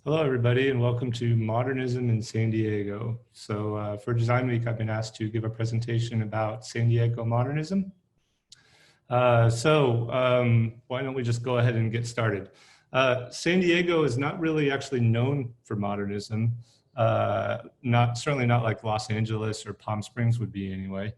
Hello, everybody, and welcome to Modernism in San Diego. So for Design Week, I've been asked to give a presentation about San Diego modernism. Why don't we just go ahead and get started? San Diego is not really actually known for modernism, certainly not like Los Angeles or Palm Springs would be anyway,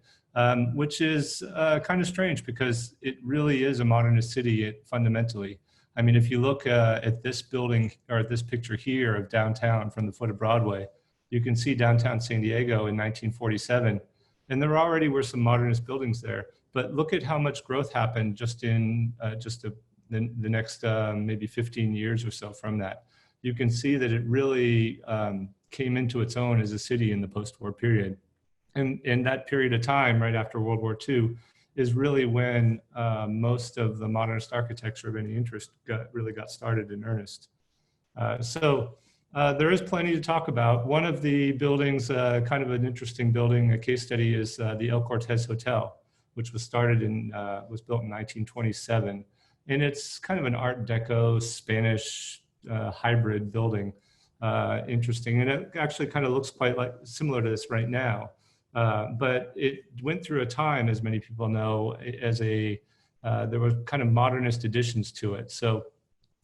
which is kind of strange because it really is a modernist city fundamentally. I mean, if you look at this building or at this picture here of downtown from the foot of Broadway, you can see downtown San Diego in 1947. And there already were some modernist buildings there. But look at how much growth happened just in the next maybe 15 years or so from that. You can see that it really came into its own as a city in the post-war period. And in that period of time, right after World War II, is really when most of the modernist architecture of any interest really got started in earnest. There is plenty to talk about. One of the buildings, kind of an interesting building, a case study, is the El Cortez Hotel, which was built in 1927. And it's kind of an Art Deco Spanish hybrid building. Interesting, and it actually kind of looks quite similar to this right now. But it went through a time, as many people know, as there were kind of modernist additions to it. So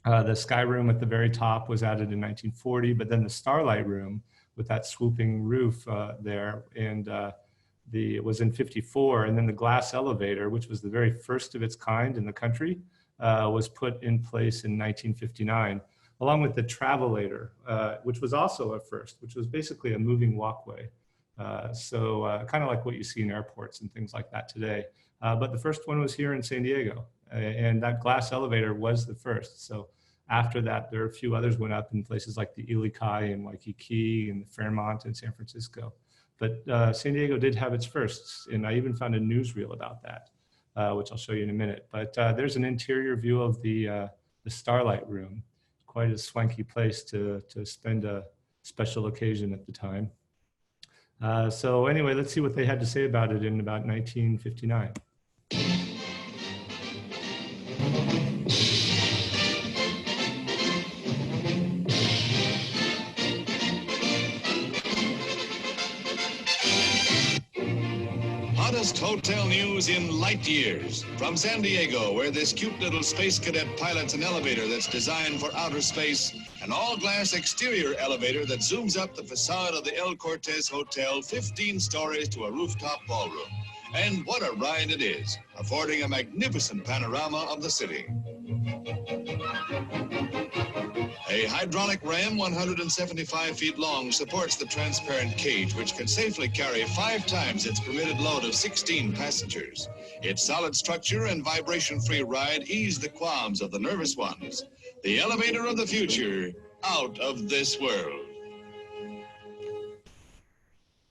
the Sky Room at the very top was added in 1940, but then the Starlight Room with that swooping roof there, and it was in 54. And then the glass elevator, which was the very first of its kind in the country, was put in place in 1959, along with the Travelator, which was also a first, which was basically a moving walkway. Kind of like what you see in airports and things like that today. But the first one was here in San Diego, and that glass elevator was the first. So after that, there are a few others went up in places like the Ili Kai and Waikiki and the Fairmont in San Francisco. But San Diego did have its firsts, and I even found a newsreel about that, which I'll show you in a minute. But there's an interior view of the Starlight Room. Quite a swanky place to spend a special occasion at the time. So anyway, let's see what they had to say about it in about 1959. Hottest hotel news in light years. From San Diego, where this cute little space cadet pilots an elevator that's designed for outer space, an all-glass exterior elevator that zooms up the facade of the El Cortez Hotel 15 stories to a rooftop ballroom. And what a ride it is, affording a magnificent panorama of the city. A hydraulic ram 175 feet long supports the transparent cage, which can safely carry 5 times its permitted load of 16 passengers. Its solid structure and vibration-free ride ease the qualms of the nervous ones. The elevator of the future, out of this world.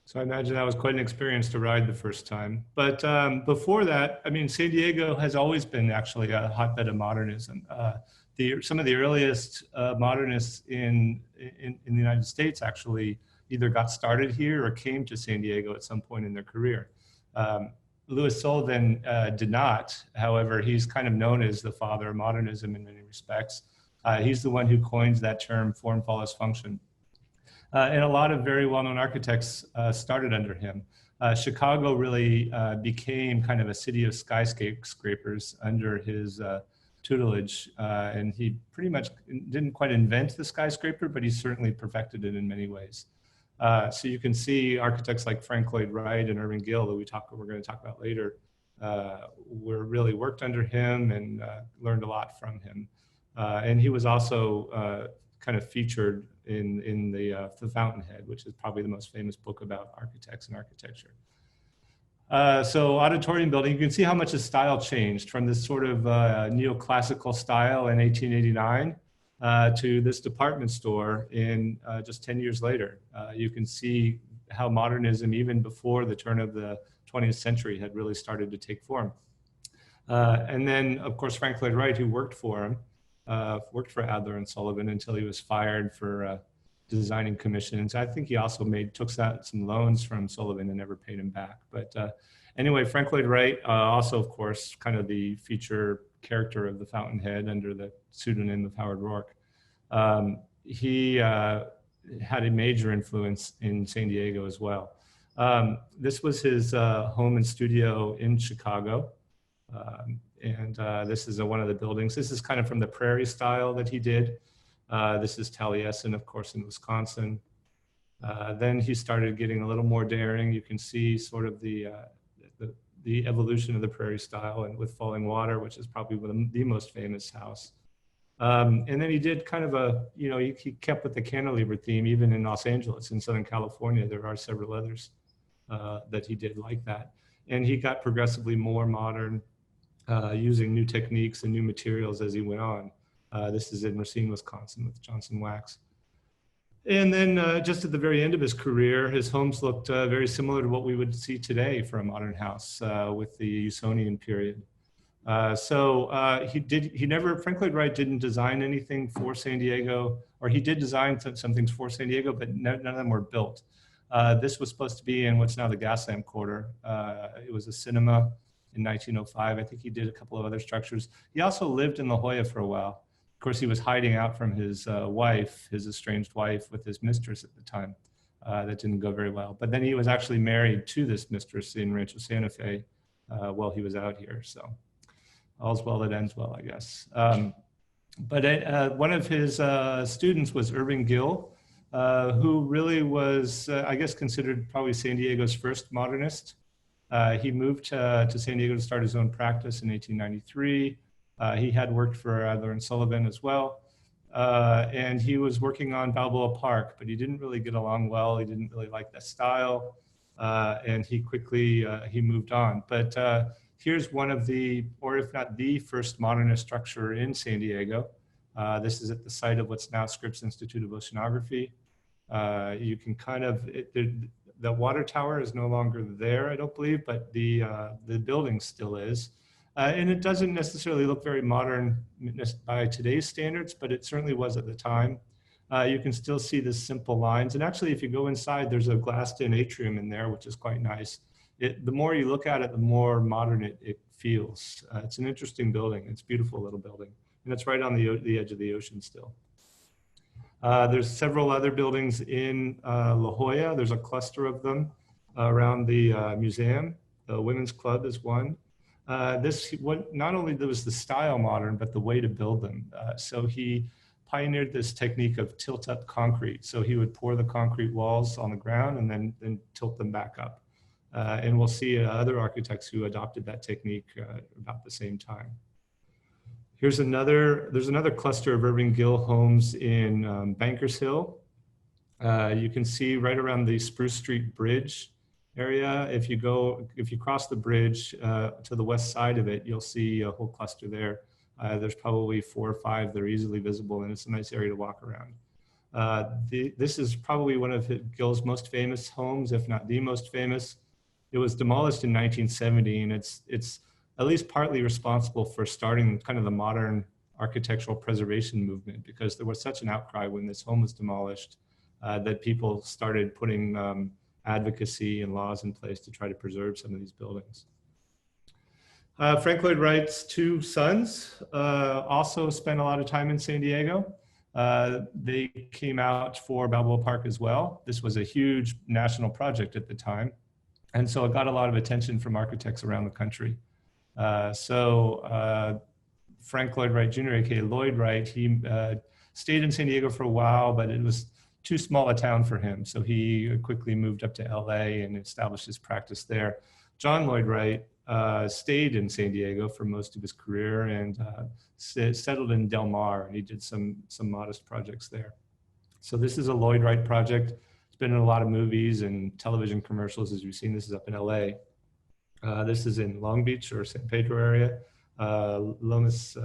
So I imagine that was quite an experience to ride the first time. But before that, I mean, San Diego has always been actually a hotbed of modernism. Some of the earliest modernists in the United States actually either got started here or came to San Diego at some point in their career. Louis Sullivan did not. However, he's kind of known as the father of modernism in many respects. He's the one who coins that term, form follows function. And a lot of very well-known architects started under him. Chicago really became kind of a city of skyscrapers under his tutelage, and he pretty much didn't quite invent the skyscraper, but he certainly perfected it in many ways. So you can see architects like Frank Lloyd Wright and Irving Gill, that we're going to talk about later, really worked under him and learned a lot from him. And he was also kind of featured in the Fountainhead, which is probably the most famous book about architects and architecture. So Auditorium building, you can see how much the style changed from this sort of neoclassical style in 1889 to this department store in just 10 years later. You can see how modernism, even before the turn of the 20th century, had really started to take form. And then, of course, Frank Lloyd Wright, who worked for him, worked for Adler and Sullivan until he was fired for designing commissions. I think he also took out some loans from Sullivan and never paid him back. But anyway, Frank Lloyd Wright, also, of course, kind of the feature character of the Fountainhead under the pseudonym of Howard Rourke. he had a major influence in San Diego as well. This was his home and studio in Chicago. This is one of the buildings. This is kind of from the prairie style that he did. This is Taliesin, of course, in Wisconsin. Then he started getting a little more daring. You can see sort of the evolution of the prairie style, and with Falling Water, which is probably one of the most famous house. And then he did kind of a, he kept with the cantilever theme, even in Los Angeles. In Southern California, there are several others that he did like that. And he got progressively more modern, using new techniques and new materials as he went on. This is in Racine, Wisconsin, with Johnson Wax. And then just at the very end of his career, his homes looked very similar to what we would see today for a modern house with the Usonian period. Frank Lloyd Wright didn't design anything for San Diego, or he did design some things for San Diego, but none of them were built. This was supposed to be in what's now the Gaslamp Quarter. It was a cinema in 1905. I think he did a couple of other structures. He also lived in La Jolla for a while. Of course, he was hiding out from his wife, his estranged wife, with his mistress at the time. That didn't go very well. But then he was actually married to this mistress in Rancho Santa Fe while he was out here. So all's well that ends well, I guess. One of his students was Irving Gill, who really was, I guess, considered probably San Diego's first modernist. He moved to San Diego to start his own practice in 1893. He had worked for Adler and Sullivan as well. And he was working on Balboa Park, but he didn't really get along well. He didn't really like that style. And he quickly, he moved on. But here's one of the, or if not the first modernist structure in San Diego. This is at the site of what's now Scripps Institute of Oceanography. You can kind of, the water tower is no longer there, I don't believe, but the building still is. And it doesn't necessarily look very modern by today's standards, but it certainly was at the time. You can still see the simple lines. And actually, if you go inside, there's a glassed-in atrium in there, which is quite nice. The more you look at it, the more modern it feels. It's an interesting building. It's a beautiful little building. And it's right on the edge of the ocean still. There's several other buildings in La Jolla. There's a cluster of them around the museum. The Women's Club is one. Not only was the style modern, but the way to build them. So he pioneered this technique of tilt-up concrete. So he would pour the concrete walls on the ground and then tilt them back up. And we'll see other architects who adopted that technique about the same time. There's another cluster of Irving Gill homes in Bankers Hill. You can see right around the Spruce Street Bridge area. If you cross the bridge to the west side of it, you'll see a whole cluster there. There's probably 4 or 5 that are easily visible, and it's a nice area to walk around. This is probably one of Gill's most famous homes, if not the most famous. It was demolished in 1970, and it's at least partly responsible for starting kind of the modern architectural preservation movement, because there was such an outcry when this home was demolished that people started putting advocacy and laws in place to try to preserve some of these buildings. Frank Lloyd Wright's 2 sons also spent a lot of time in San Diego. They came out for Balboa Park as well. This was a huge national project at the time. And so it got a lot of attention from architects around the country. Frank Lloyd Wright Jr., aka Lloyd Wright, he stayed in San Diego for a while, but it was too small a town for him. So he quickly moved up to LA and established his practice there. John Lloyd Wright stayed in San Diego for most of his career and settled in Del Mar, and he did some modest projects there. So this is a Lloyd Wright project. It's been in a lot of movies and television commercials, as you've seen. This is up in LA. This is in Long Beach or San Pedro area. Lomas,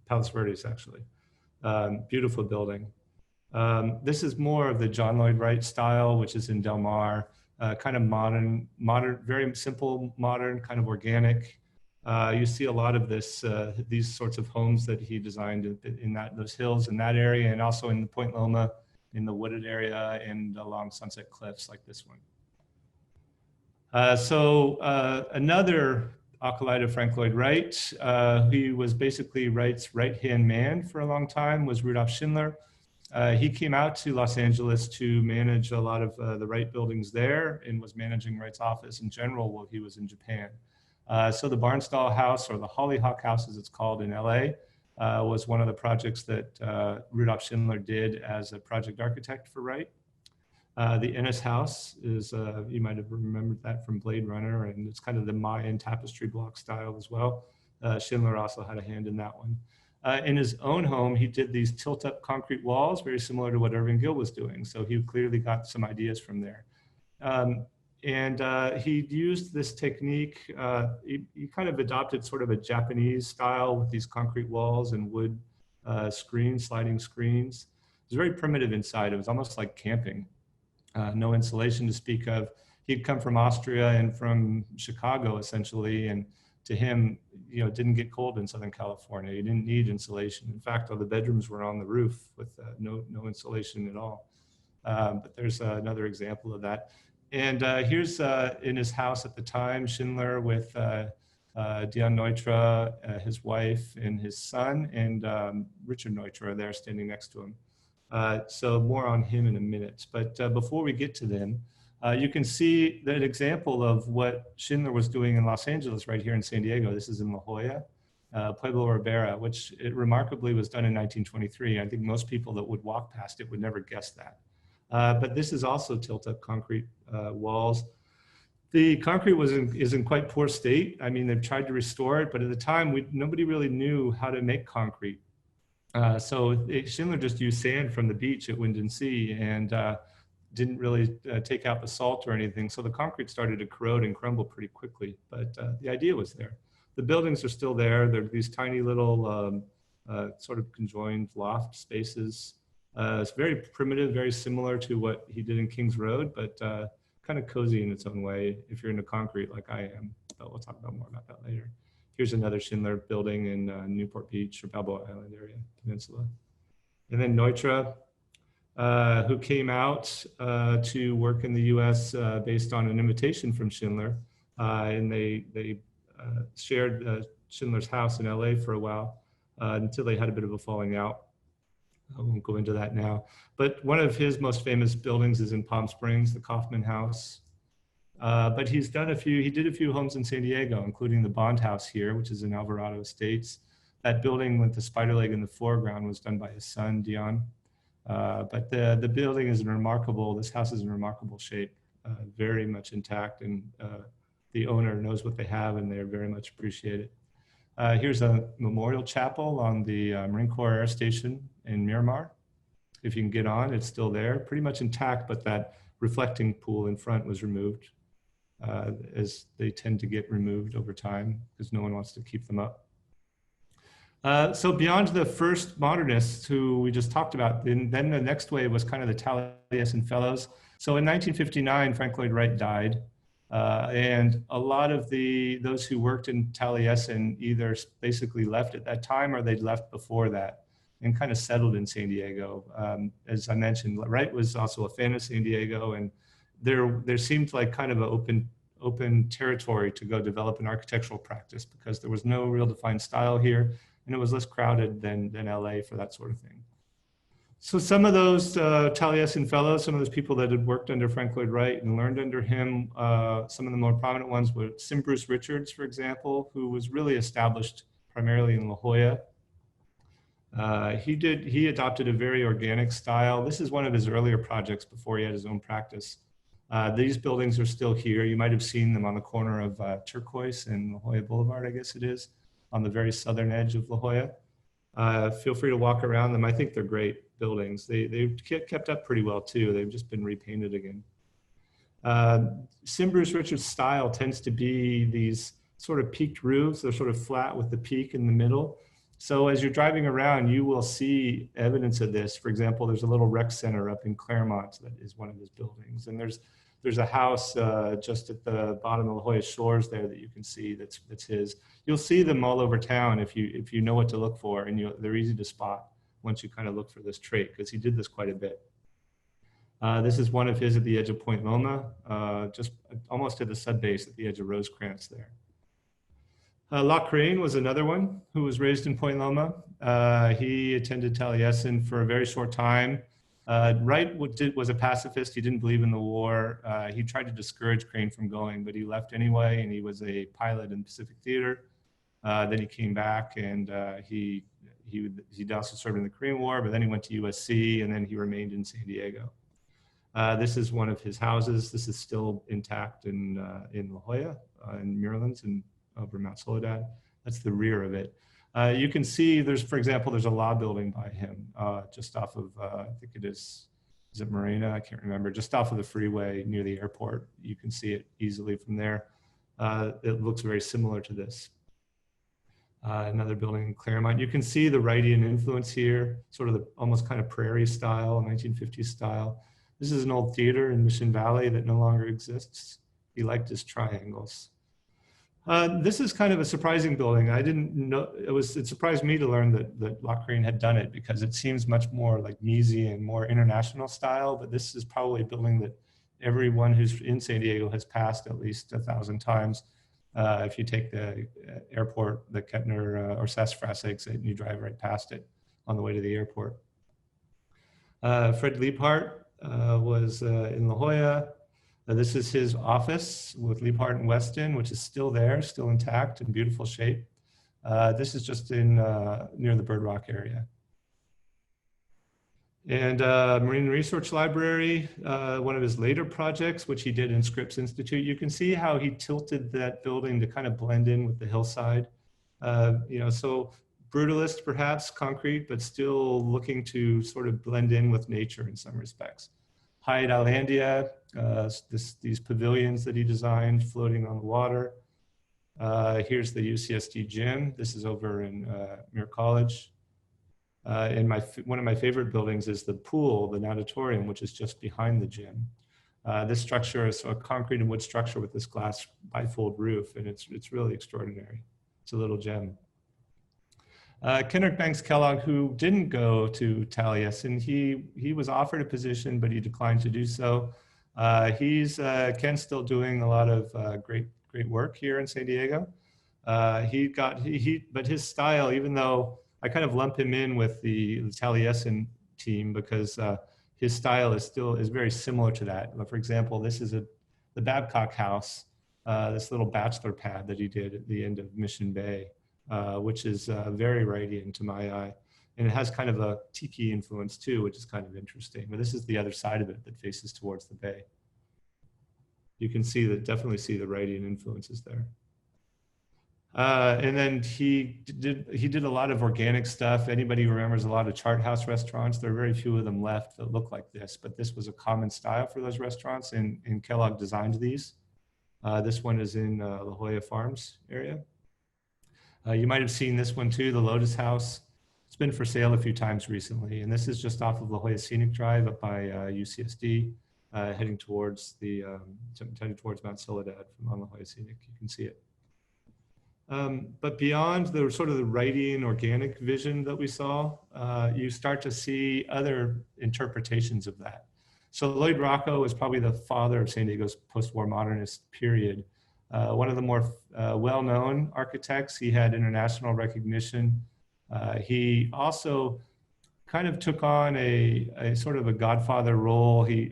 Palos Verdes, actually. Beautiful building. This is more of the John Lloyd Wright style, which is in Del Mar. Kind of modern, very simple, modern, kind of organic. You see a lot of these sorts of homes that he designed in those hills in that area, and also in the Point Loma, in the wooded area, and along Sunset Cliffs like this one. Another acolyte of Frank Lloyd Wright, he was basically Wright's right-hand man for a long time, was Rudolf Schindler. He came out to Los Angeles to manage a lot of the Wright buildings there and was managing Wright's office in general while he was in Japan. So the Barnstall House, or the Hollyhock House as it's called in LA, was one of the projects that Rudolf Schindler did as a project architect for Wright. The Ennis House is, you might have remembered that from Blade Runner, and it's kind of the Mayan tapestry block style as well. Schindler also had a hand in that one. In his own home, he did these tilt-up concrete walls, very similar to what Irving Gill was doing. So he clearly got some ideas from there. He used this technique. He kind of adopted sort of a Japanese style with these concrete walls and wood screens, sliding screens. It was very primitive inside. It was almost like camping. No insulation to speak of. He'd come from Austria and from Chicago, essentially, and to him, it didn't get cold in Southern California. You didn't need insulation. In fact, all the bedrooms were on the roof with no insulation at all. But there's another example of that. And here's in his house at the time, Schindler with Dion Neutra, his wife, and his son, and Richard Neutra are there standing next to him. So more on him in a minute. But before we get to them, you can see that example of what Schindler was doing in Los Angeles right here in San Diego. This is in La Jolla, Pueblo Ribera, which it remarkably was done in 1923. I think most people that would walk past it would never guess that. But this is also tilt-up concrete walls. The concrete is in quite poor state. I mean, they've tried to restore it, but at the time, nobody really knew how to make concrete. Schindler just used sand from the beach at Wind and Sea and didn't really take out the salt or anything. So the concrete started to corrode and crumble pretty quickly, but the idea was there. The buildings are still there. They're these tiny little sort of conjoined loft spaces. It's very primitive, very similar to what he did in Kings Road, but kind of cozy in its own way if you're into concrete like I am. But we'll talk about more about that later. Here's another Schindler building in Newport Beach or Balboa Island area, peninsula. And then Neutra, who came out to work in the US based on an invitation from Schindler. And they shared Schindler's house in LA for a while until they had a bit of a falling out. I won't go into that now. But one of his most famous buildings is in Palm Springs, the Kaufman House. But he did a few homes in San Diego, including the Bond House here, which is in Alvarado Estates. That building with the spider leg in the foreground was done by his son, Dion. But the building is this house is in remarkable shape, very much intact, and the owner knows what they have and they're very much appreciated. Here's a memorial chapel on the Marine Corps Air Station in Miramar. If you can get on, it's still there, pretty much intact, but that reflecting pool in front was removed, as they tend to get removed over time because no one wants to keep them up. So beyond the first modernists who we just talked about, then the next wave was kind of the Taliesin Fellows. So in 1959, Frank Lloyd Wright died. And a lot of those who worked in Taliesin either basically left at that time or they'd left before that and kind of settled in San Diego. As I mentioned, Wright was also a fan of San Diego, and there seemed like kind of an open territory to go develop an architectural practice because there was no real defined style here, and it was less crowded than LA for that sort of thing. So some of those Taliesin fellows, some of those people that had worked under Frank Lloyd Wright and learned under him, some of the more prominent ones were Bruce Richards, for example, who was really established primarily in La Jolla. He adopted a very organic style. This is one of his earlier projects before he had his own practice. These buildings are still here. You might have seen them on the corner of Turquoise and La Jolla Boulevard, I guess it is, on the very southern edge of La Jolla. Feel free to walk around them. I think they're great buildings. They've kept up pretty well too. They've just been repainted again. Bruce Richards' style tends to be these sort of peaked roofs. They're sort of flat with the peak in the middle. So as you're driving around, you will see evidence of this. For example, there's a little rec center up in Claremont that is one of his buildings. And there's a house just at the bottom of La Jolla Shores there that you can see that's his. You'll see them all over town if you know what to look for, and they're easy to spot once you kind of look for this trait, because he did this quite a bit. This is one of his at the edge of Point Loma, just almost at the sub base at the edge of Rosecrans there. Laurier was another one who was raised in Point Loma. He attended Taliesin for a very short time. Wright was a pacifist. He didn't believe in the war. He tried to discourage Crane from going, but he left anyway, and he was a pilot in Pacific Theater. Then he came back, and he also served in the Korean War, but then he went to USC, and then he remained in San Diego. This is one of his houses. This is still intact in La Jolla, in Muirlands, and over Mount Soledad. That's the rear of it. You can see for example, there's a law building by him just off of, I think is it Marina? I can't remember, just off of the freeway near the airport. You can see it easily from there. It looks very similar to this. Another building in Claremont. You can see the Wrightian influence here, sort of the almost kind of prairie style, 1950s style. This is an old theater in Mission Valley that no longer exists. He liked his triangles. This is kind of a surprising building. I didn't know, it surprised me to learn that Laurier had done it, because it seems much more like Mise and more international style, but this is probably a building that everyone who's in San Diego has passed at least 1,000 times. If you take the airport, the Kettner or Sassafras exit, and you drive right past it on the way to the airport. Fred Liebhardt was in La Jolla. This is his office with Liebhardt and Weston, which is still there, still intact, in beautiful shape. This is just in near the Bird Rock area. And Marine Research Library, one of his later projects, which he did in Scripps Institute. You can see how he tilted that building to kind of blend in with the hillside. So brutalist perhaps, concrete, but still looking to sort of blend in with nature in some respects. Hyde Islandia, these pavilions that he designed floating on the water. Here's the Ucsd Gym. This is over in Muir College. And one of my favorite buildings is the pool, the Natatorium, which is just behind the gym. This structure is a concrete and wood structure with this glass bifold roof, and it's really extraordinary. It's a little gem. Kenneth Banks Kellogg, who didn't go to Taliesin, he was offered a position, but he declined to do so. Ken's still doing a lot of great work here in San Diego. But his style, even though I kind of lump him in with the Taliesin team, because his style is very similar to that. For example, this is the Babcock House, this little bachelor pad that he did at the end of Mission Bay. Which is very Wrightian to my eye. And it has kind of a Tiki influence too, which is kind of interesting. But this is the other side of it that faces towards the bay. You can definitely see the Wrightian influences there. And then he did a lot of organic stuff. Anybody remembers a lot of chart house restaurants? There are very few of them left that look like this, but this was a common style for those restaurants, and Kellogg designed these. This one is in La Jolla Farms area. You might have seen this one too, the Lotus House. It's been for sale a few times recently, and this is just off of La Jolla Scenic Drive up by UCSD, heading towards Mount Soledad from on La Jolla Scenic. You can see it. But beyond the sort of the Wrightian organic vision that we saw, you start to see other interpretations of that. So Lloyd Rocco is probably the father of San Diego's post-war modernist period. One of the more well-known architects. He had international recognition. He also kind of took on a sort of a godfather role. He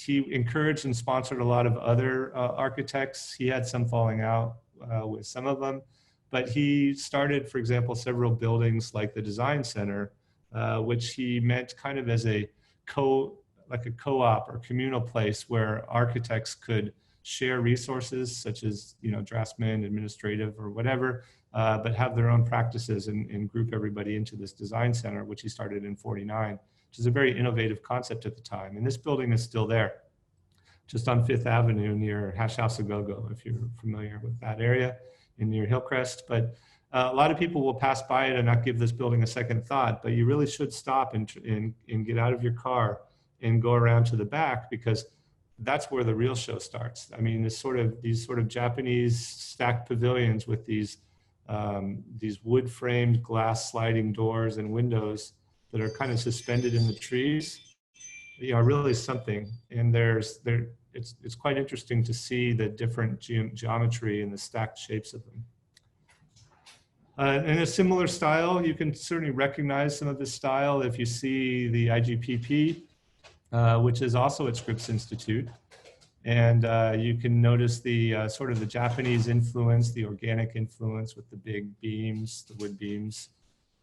encouraged and sponsored a lot of other architects. He had some falling out with some of them, but he started, for example, several buildings like the Design Center, which he meant kind of as a co-op or communal place where architects could share resources such as, draftsmen, administrative or whatever, but have their own practices and group everybody into this design center, which he started in '49, which is a very innovative concept at the time. And this building is still there, just on Fifth Avenue near Hash House of Go-Go, if you're familiar with that area, and near Hillcrest. But a lot of people will pass by it and not give this building a second thought, but you really should stop and get out of your car and go around to the back, because that's where the real show starts. I mean, these sort of Japanese stacked pavilions with these wood-framed glass sliding doors and windows that are kind of suspended in the trees, are really something. And it's quite interesting to see the different geometry and the stacked shapes of them. In a similar style, you can certainly recognize some of this style if you see the IGPP, which is also at Scripps Institute. And you can notice the sort of the Japanese influence, the organic influence with the big beams, the wood beams,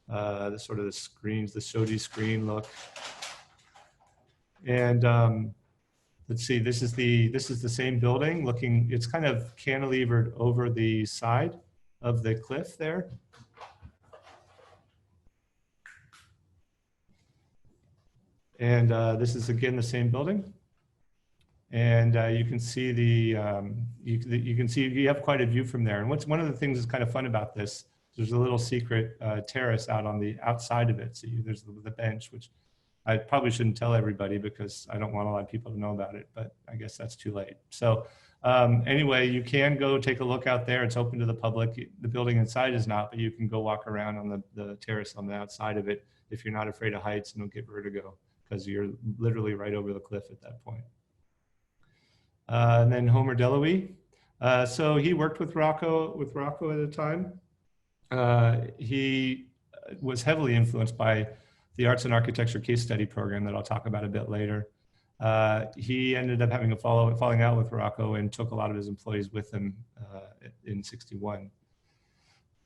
the sort of the screens, the Shoji screen look. And let's see, this is the same building looking, it's kind of cantilevered over the side of the cliff there. And this is again the same building. And you can see you have quite a view from there. And one of the things that's kind of fun about this, there's a little secret terrace out on the outside of it. So there's the bench, which I probably shouldn't tell everybody because I don't want a lot of people to know about it, but I guess that's too late. So anyway, you can go take a look out there. It's open to the public. The building inside is not, but you can go walk around on the terrace on the outside of it if you're not afraid of heights and don't get vertigo, because you're literally right over the cliff at that point. And then Homer Delawy. So he worked with Rocco at the time. He was heavily influenced by the Arts and Architecture case study program that I'll talk about a bit later. He ended up having a falling out with Rocco and took a lot of his employees with him in '61.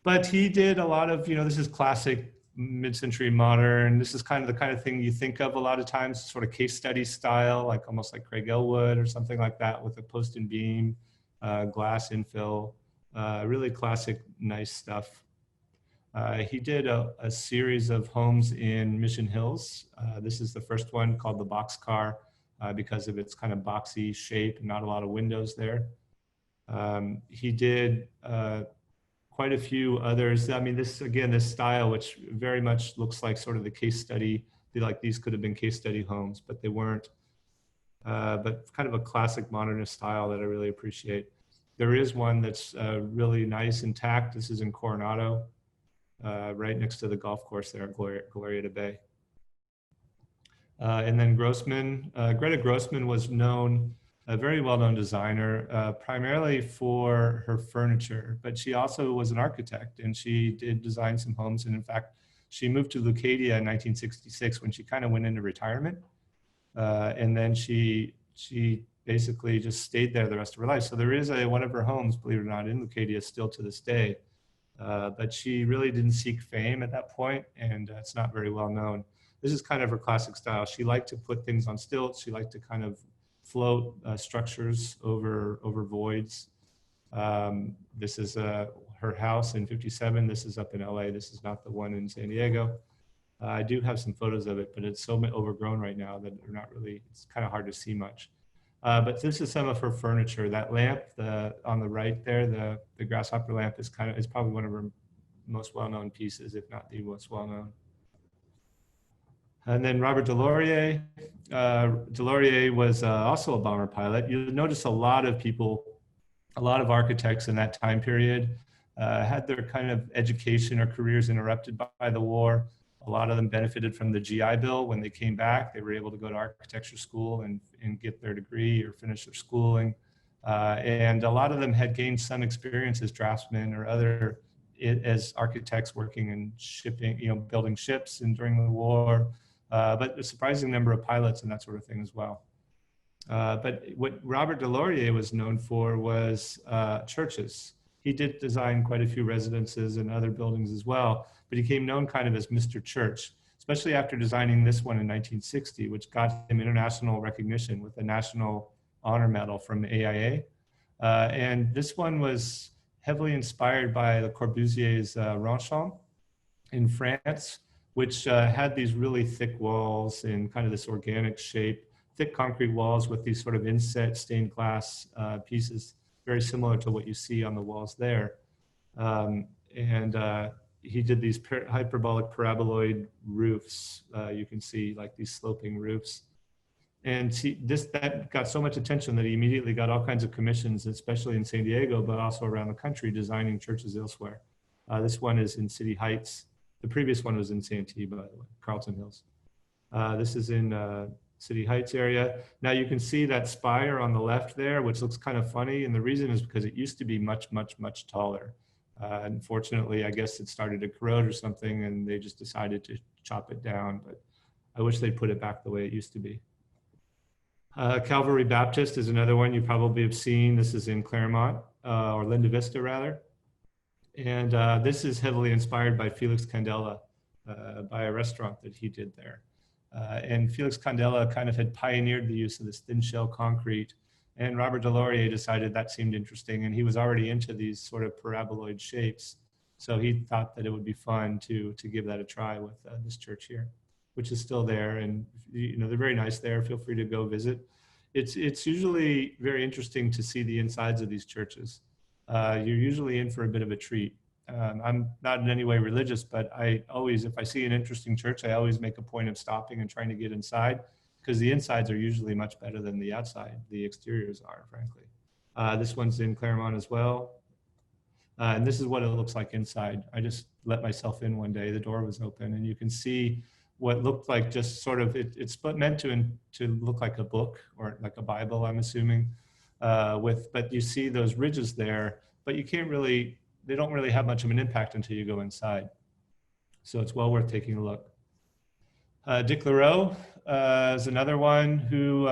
But he did a lot of, this is classic mid-century modern. This is the kind of thing you think of a lot of times, sort of case study style, like almost like Craig Elwood or something like that, with a post and beam, glass infill, really classic, nice stuff. He did a series of homes in Mission Hills. This is the first one, called the Boxcar, because of its kind of boxy shape and not a lot of windows there. He did quite a few others. I mean, this style, which very much looks like sort of the case study, like these could have been case study homes, but they weren't. But kind of a classic modernist style that I really appreciate. There is one that's really nice, intact. This is in Coronado, right next to the golf course there at Glorieta Bay. And then Grossman, Greta Grossman was a very well-known designer, primarily for her furniture, but she also was an architect, and she did design some homes. And in fact, she moved to Leucadia in 1966 when she kind of went into retirement. And then she basically just stayed there the rest of her life. So there is one of her homes, believe it or not, in Leucadia still to this day. But she really didn't seek fame at that point, and it's not very well known. This is kind of her classic style. She liked to put things on stilts. She liked to kind of float structures over voids. This is her house in 57. This is up in LA. This is not the one in San Diego. I do have some photos of it, but it's so overgrown right now that they're not really, it's kind of hard to see much. But this is some of her furniture. That lamp on the right there, the grasshopper lamp is probably one of her most well-known pieces, if not the most well-known. And then Robert Delaurier. Delaurier was also a bomber pilot. You'll notice a lot of people, a lot of architects in that time period had their kind of education or careers interrupted by the war. A lot of them benefited from the GI Bill. When they came back, they were able to go to architecture school and get their degree or finish their schooling. And a lot of them had gained some experience as draftsmen or as architects working in shipping, building ships and during the war. But a surprising number of pilots and that sort of thing as well. But what Robert Delaurier was known for was churches. He did design quite a few residences and other buildings as well, but he became known kind of as Mr. Church, especially after designing this one in 1960, which got him international recognition with a National Honor Medal from AIA. And this one was heavily inspired by Le Corbusier's Ronchamp in France, which had these really thick walls and kind of this organic shape, thick concrete walls with these sort of inset stained glass pieces, very similar to what you see on the walls there. He did these hyperbolic paraboloid roofs. You can see like these sloping roofs. And that got so much attention that he immediately got all kinds of commissions, especially in San Diego, but also around the country, designing churches elsewhere. This one is in City Heights. The previous one was in Santee, by the way, Carlton Hills. This is in City Heights area. Now you can see that spire on the left there, which looks kind of funny. And the reason is because it used to be much, much, much taller. Unfortunately, I guess it started to corrode or something and they just decided to chop it down, but I wish they'd put it back the way it used to be. Calvary Baptist is another one you probably have seen. This is in Claremont, or Linda Vista rather. And this is heavily inspired by Felix Candela, by a restaurant that he did there. And Felix Candela kind of had pioneered the use of this thin shell concrete. And Robert Laurier decided that seemed interesting. And he was already into these sort of paraboloid shapes. So he thought that it would be fun to give that a try with this church here, which is still there. And they're very nice there. Feel free to go visit. It's usually very interesting to see the insides of these churches. You're usually in for a bit of a treat. I'm not in any way religious, but I always, if I see an interesting church, I always make a point of stopping and trying to get inside, because the insides are usually much better than the outside. The exteriors are, frankly. This one's in Claremont as well. And this is what it looks like inside. I just let myself in one day. The door was open and you can see what looked like just sort of, it's meant to look like a book or like a Bible, I'm assuming, but you see those ridges there, but you can't really, they don't really have much of an impact until you go inside. So it's well worth taking a look. Dick LaRoe is another one who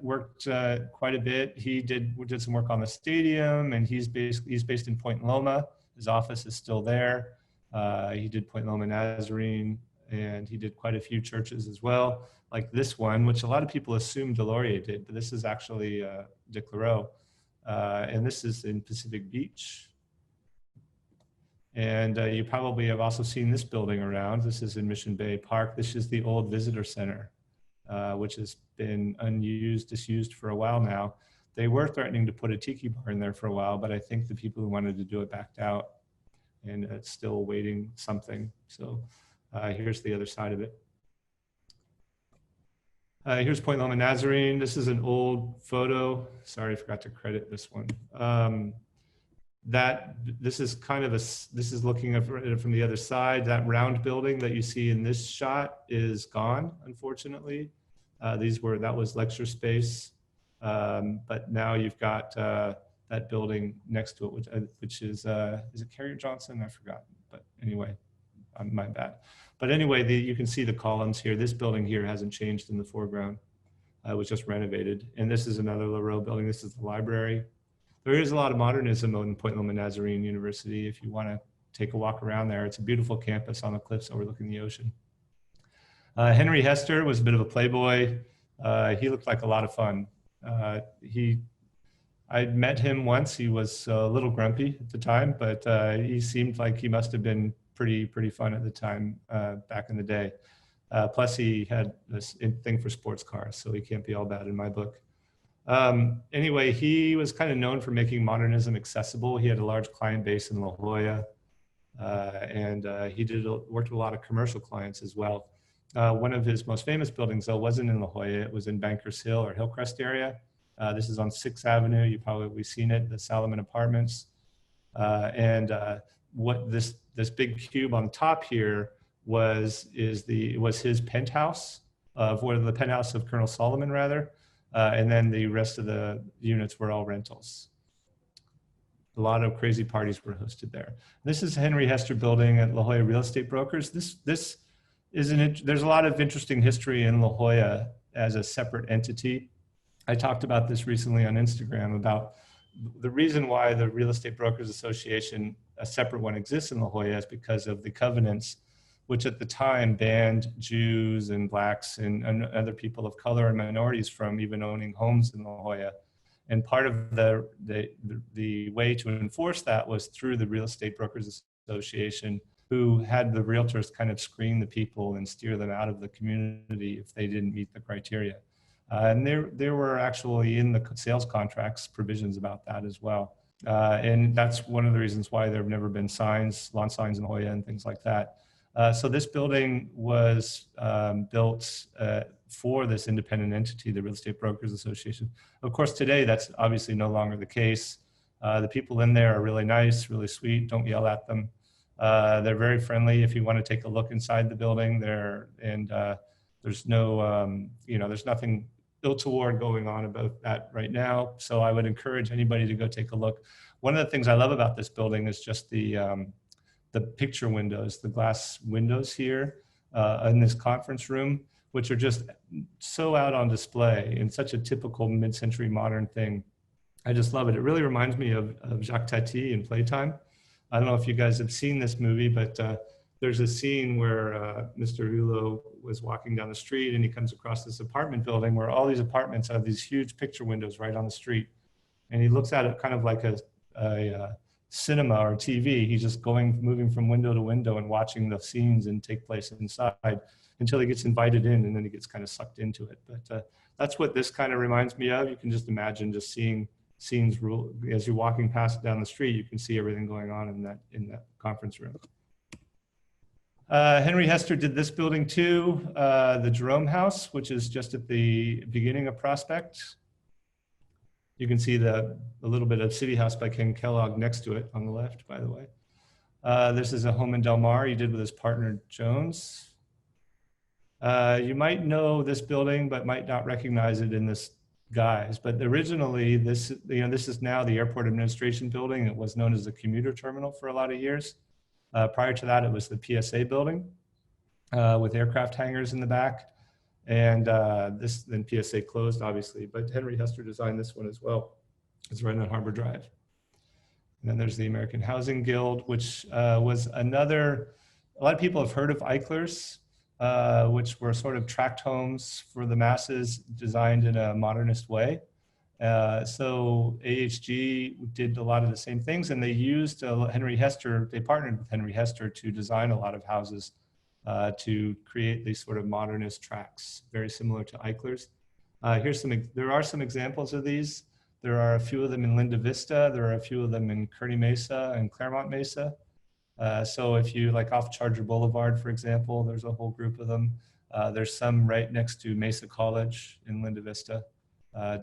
worked quite a bit. He did some work on the stadium, and he's based in Point Loma. His office is still there. He did Point Loma Nazarene, and he did quite a few churches as well, like this one, which a lot of people assume Laurier did, but this is actually Dick LaRoe. And this is in Pacific Beach. And you probably have also seen this building around. This is in Mission Bay Park. This is the old visitor center, which has been unused, disused for a while now. They were threatening to put a tiki bar in there for a while, but I think the people who wanted to do it backed out, and it's still awaiting something. So here's the other side of it. Here's Point Loma Nazarene. This is an old photo. Sorry, I forgot to credit this one. This is kind of this is looking at it from the other side. That round building that you see in this shot is gone, unfortunately. That was lecture space, but now you've got that building next to it, which is it Carrier Johnson? I forgot, but anyway, my bad. But anyway, you can see the columns here. This building here hasn't changed in the foreground. It was just renovated. And this is another LaRoe building. This is the library. There is a lot of modernism in Point Loma Nazarene University. If you want to take a walk around there, it's a beautiful campus on the cliffs overlooking the ocean. Henry Hester was a bit of a playboy. He looked like a lot of fun. I met him once. He was a little grumpy at the time, but he seemed like he must have been pretty fun at the time back in the day. Plus he had this thing for sports cars, so he can't be all bad in my book. Anyway, he was kind of known for making modernism accessible. He had a large client base in La Jolla, and he worked with a lot of commercial clients as well. One of his most famous buildings, though, wasn't in La Jolla. It was in Bankers Hill or Hillcrest area. This is on 6th Avenue. You've probably seen it, the Salomon Apartments. What this big cube on top here was his penthouse, the penthouse of Colonel Solomon, rather. And then the rest of the units were all rentals. A lot of crazy parties were hosted there. This is Henry Hester building at La Jolla Real Estate Brokers. There's a lot of interesting history in La Jolla as a separate entity. I talked about this recently on Instagram about the reason why the Real Estate Brokers Association, a separate one, exists in La Jolla is because of the covenants, which at the time banned Jews and blacks and other people of color and minorities from even owning homes in La Jolla. And part of the way to enforce that was through the Real Estate Brokers Association, who had the realtors kind of screen the people and steer them out of the community if they didn't meet the criteria. And there were actually in the sales contracts provisions about that as well. And that's one of the reasons why there have never been lawn signs in La Jolla and things like that. So this building was built for this independent entity, the Real Estate Brokers Association. Of course, today that's obviously no longer the case. The people in there are really nice, really sweet. Don't yell at them. They're very friendly. If you want to take a look inside the building, There's no, there's nothing ill-toward going on about that right now. So I would encourage anybody to go take a look. One of the things I love about this building is just the picture windows, the glass windows here in this conference room, which are just so out on display in such a typical mid-century modern thing. I just love it. It really reminds me of Jacques Tati in Playtime. I don't know if you guys have seen this movie, but there's a scene where Mr. Hulot was walking down the street and he comes across this apartment building where all these apartments have these huge picture windows right on the street. And he looks at it kind of like a cinema or TV. He's just moving from window to window and watching the scenes and take place inside until he gets invited in, and then he gets kind of sucked into it. But that's what this kind of reminds me of. You can just imagine just seeing scenes as you're walking past down the street. You can see everything going on in that conference room. Henry Hester did this building too, the Jerome House, which is just at the beginning of Prospect. You can see a little bit of City House by Ken Kellogg next to it on the left, by the way. This is a home in Del Mar he did with his partner Jones. You might know this building, but might not recognize it in this guise. But originally, this is now the Airport Administration Building. It was known as the commuter terminal for a lot of years. Prior to that, it was the PSA building with aircraft hangars in the back. And then PSA closed, obviously, but Henry Hester designed this one as well. It's right on Harbor Drive. And then there's the American Housing Guild, which was a lot of people have heard of Eichlers, which were sort of tract homes for the masses designed in a modernist way. So AHG did a lot of the same things, and they used Henry Hester, they partnered with Henry Hester to design a lot of houses to create these sort of modernist tracts, very similar to Eichlers. There are some examples of these. There are a few of them in Linda Vista. There are a few of them in Kearny Mesa and Claremont Mesa. So if you like off Charger Boulevard, for example, there's a whole group of them. There's some right next to Mesa College in Linda Vista,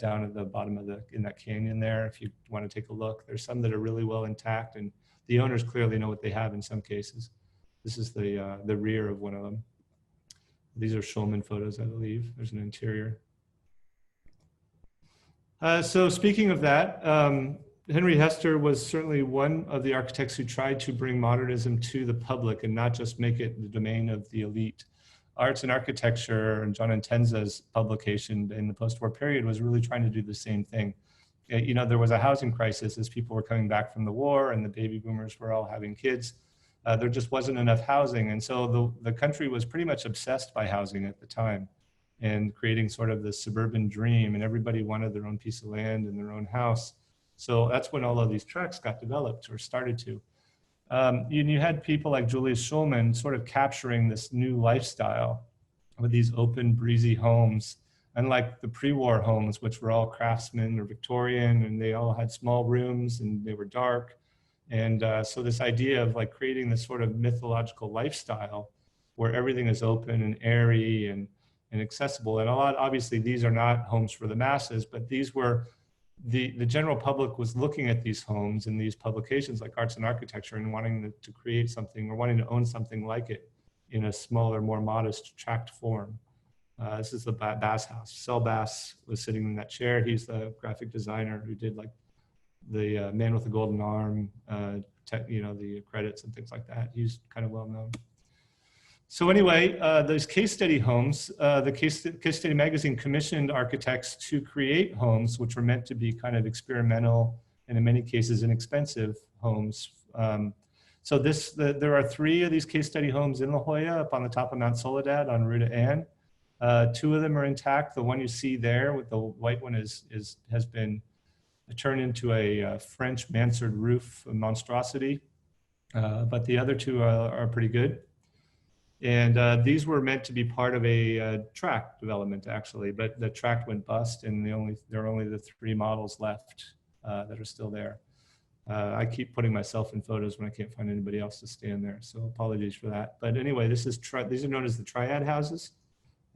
down at the bottom of in that canyon there. If you want to take a look, there's some that are really well intact, and the owners clearly know what they have in some cases. This is the rear of one of them. These are Schulman photos, I believe. There's an interior. So speaking of that, Henry Hester was certainly one of the architects who tried to bring modernism to the public and not just make it the domain of the elite. Arts and Architecture, and John Intenza's publication in the post-war period, was really trying to do the same thing. There was a housing crisis as people were coming back from the war and the baby boomers were all having kids. There just wasn't enough housing. And so the country was pretty much obsessed by housing at the time and creating sort of the suburban dream, and everybody wanted their own piece of land and their own house. So that's when all of these tracts got developed or started to. You had people like Julius Schulman sort of capturing this new lifestyle with these open, breezy homes, unlike the pre-war homes, which were all craftsmen or Victorian, and they all had small rooms and they were dark. And so this idea of like creating this sort of mythological lifestyle where everything is open and airy and accessible. And obviously these are not homes for the masses, but these were, the general public was looking at these homes and these publications like Arts and Architecture and wanting to create something or wanting to own something like it in a smaller, more modest tract form. This is the Bass house. Sel Bass was sitting in that chair. He's the graphic designer who did like the Man with the Golden Arm, the credits and things like that. He's kind of well known. So anyway, those case study homes, the case study magazine commissioned architects to create homes which were meant to be kind of experimental and in many cases inexpensive homes. So there are 3 of these case study homes in La Jolla up on the top of Mount Soledad on Ruta Ann. 2 of them are intact. The one you see there with the white one has been turned into a French mansard roof monstrosity, but the other 2 are pretty good. And these were meant to be part of a tract development, actually, but the tract went bust, and there are only the 3 models left that are still there. I keep putting myself in photos when I can't find anybody else to stand there, so apologies for that. But anyway, these are known as the Triad Houses.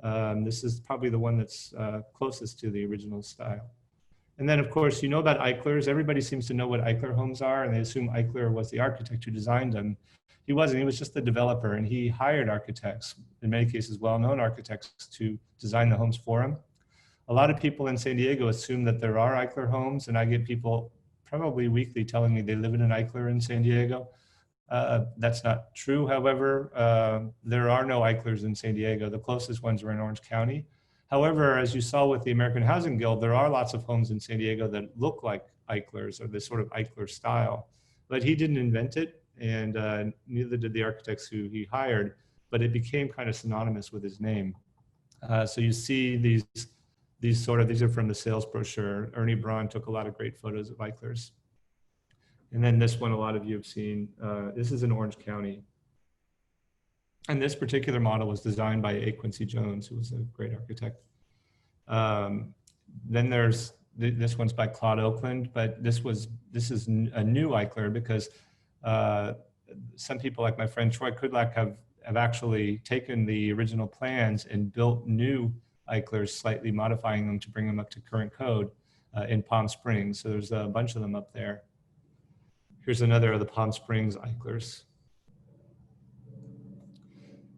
This is probably the one that's closest to the original style. And then, of course, you know about Eichler's. Everybody seems to know what Eichler homes are, and they assume Eichler was the architect who designed them. He wasn't. He was just the developer, and he hired architects, in many cases well-known architects, to design the homes for him. A lot of people in San Diego assume that there are Eichler homes, and I get people probably weekly telling me they live in an Eichler in San Diego. That's not true, however. There are no Eichlers in San Diego. The closest ones are in Orange County. However, as you saw with the American Housing Guild, there are lots of homes in San Diego that look like Eichlers, or this sort of Eichler style. But he didn't invent it, and neither did the architects who he hired, but it became kind of synonymous with his name. So you see these are from the sales brochure. Ernie Braun took a lot of great photos of Eichlers. And then this one, a lot of you have seen. This is in Orange County. And this particular model was designed by A. Quincy Jones, who was a great architect. Then there's, this one's by Claude Oakland, but this is a new Eichler because some people like my friend Troy Kudlak have actually taken the original plans and built new Eichlers, slightly modifying them to bring them up to current code in Palm Springs. So there's a bunch of them up there. Here's another of the Palm Springs Eichlers.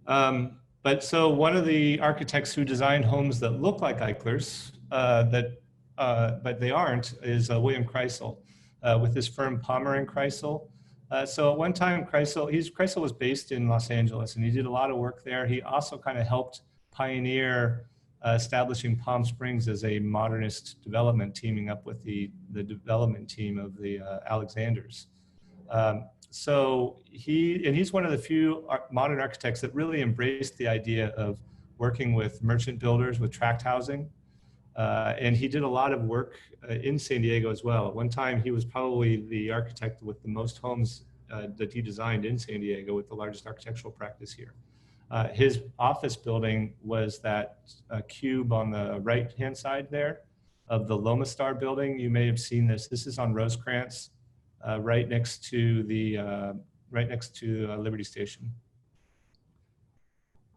But so one of the architects who designed homes that look like Eichlers, but they aren't, is William Kreisel with his firm Palmer & Kreisel. So at one time, Kreisel was based in Los Angeles, and he did a lot of work there. He also kind of helped pioneer establishing Palm Springs as a modernist development, teaming up with the development team of the Alexanders. So he's one of the few modern architects that really embraced the idea of working with merchant builders with tract housing. And he did a lot of work in San Diego as well. At one time, he was probably the architect with the most homes that he designed in San Diego, with the largest architectural practice here. His office building was that cube on the right-hand side there of the Loma Star building. You may have seen this. This is on Rosecrans, right next to Liberty Station.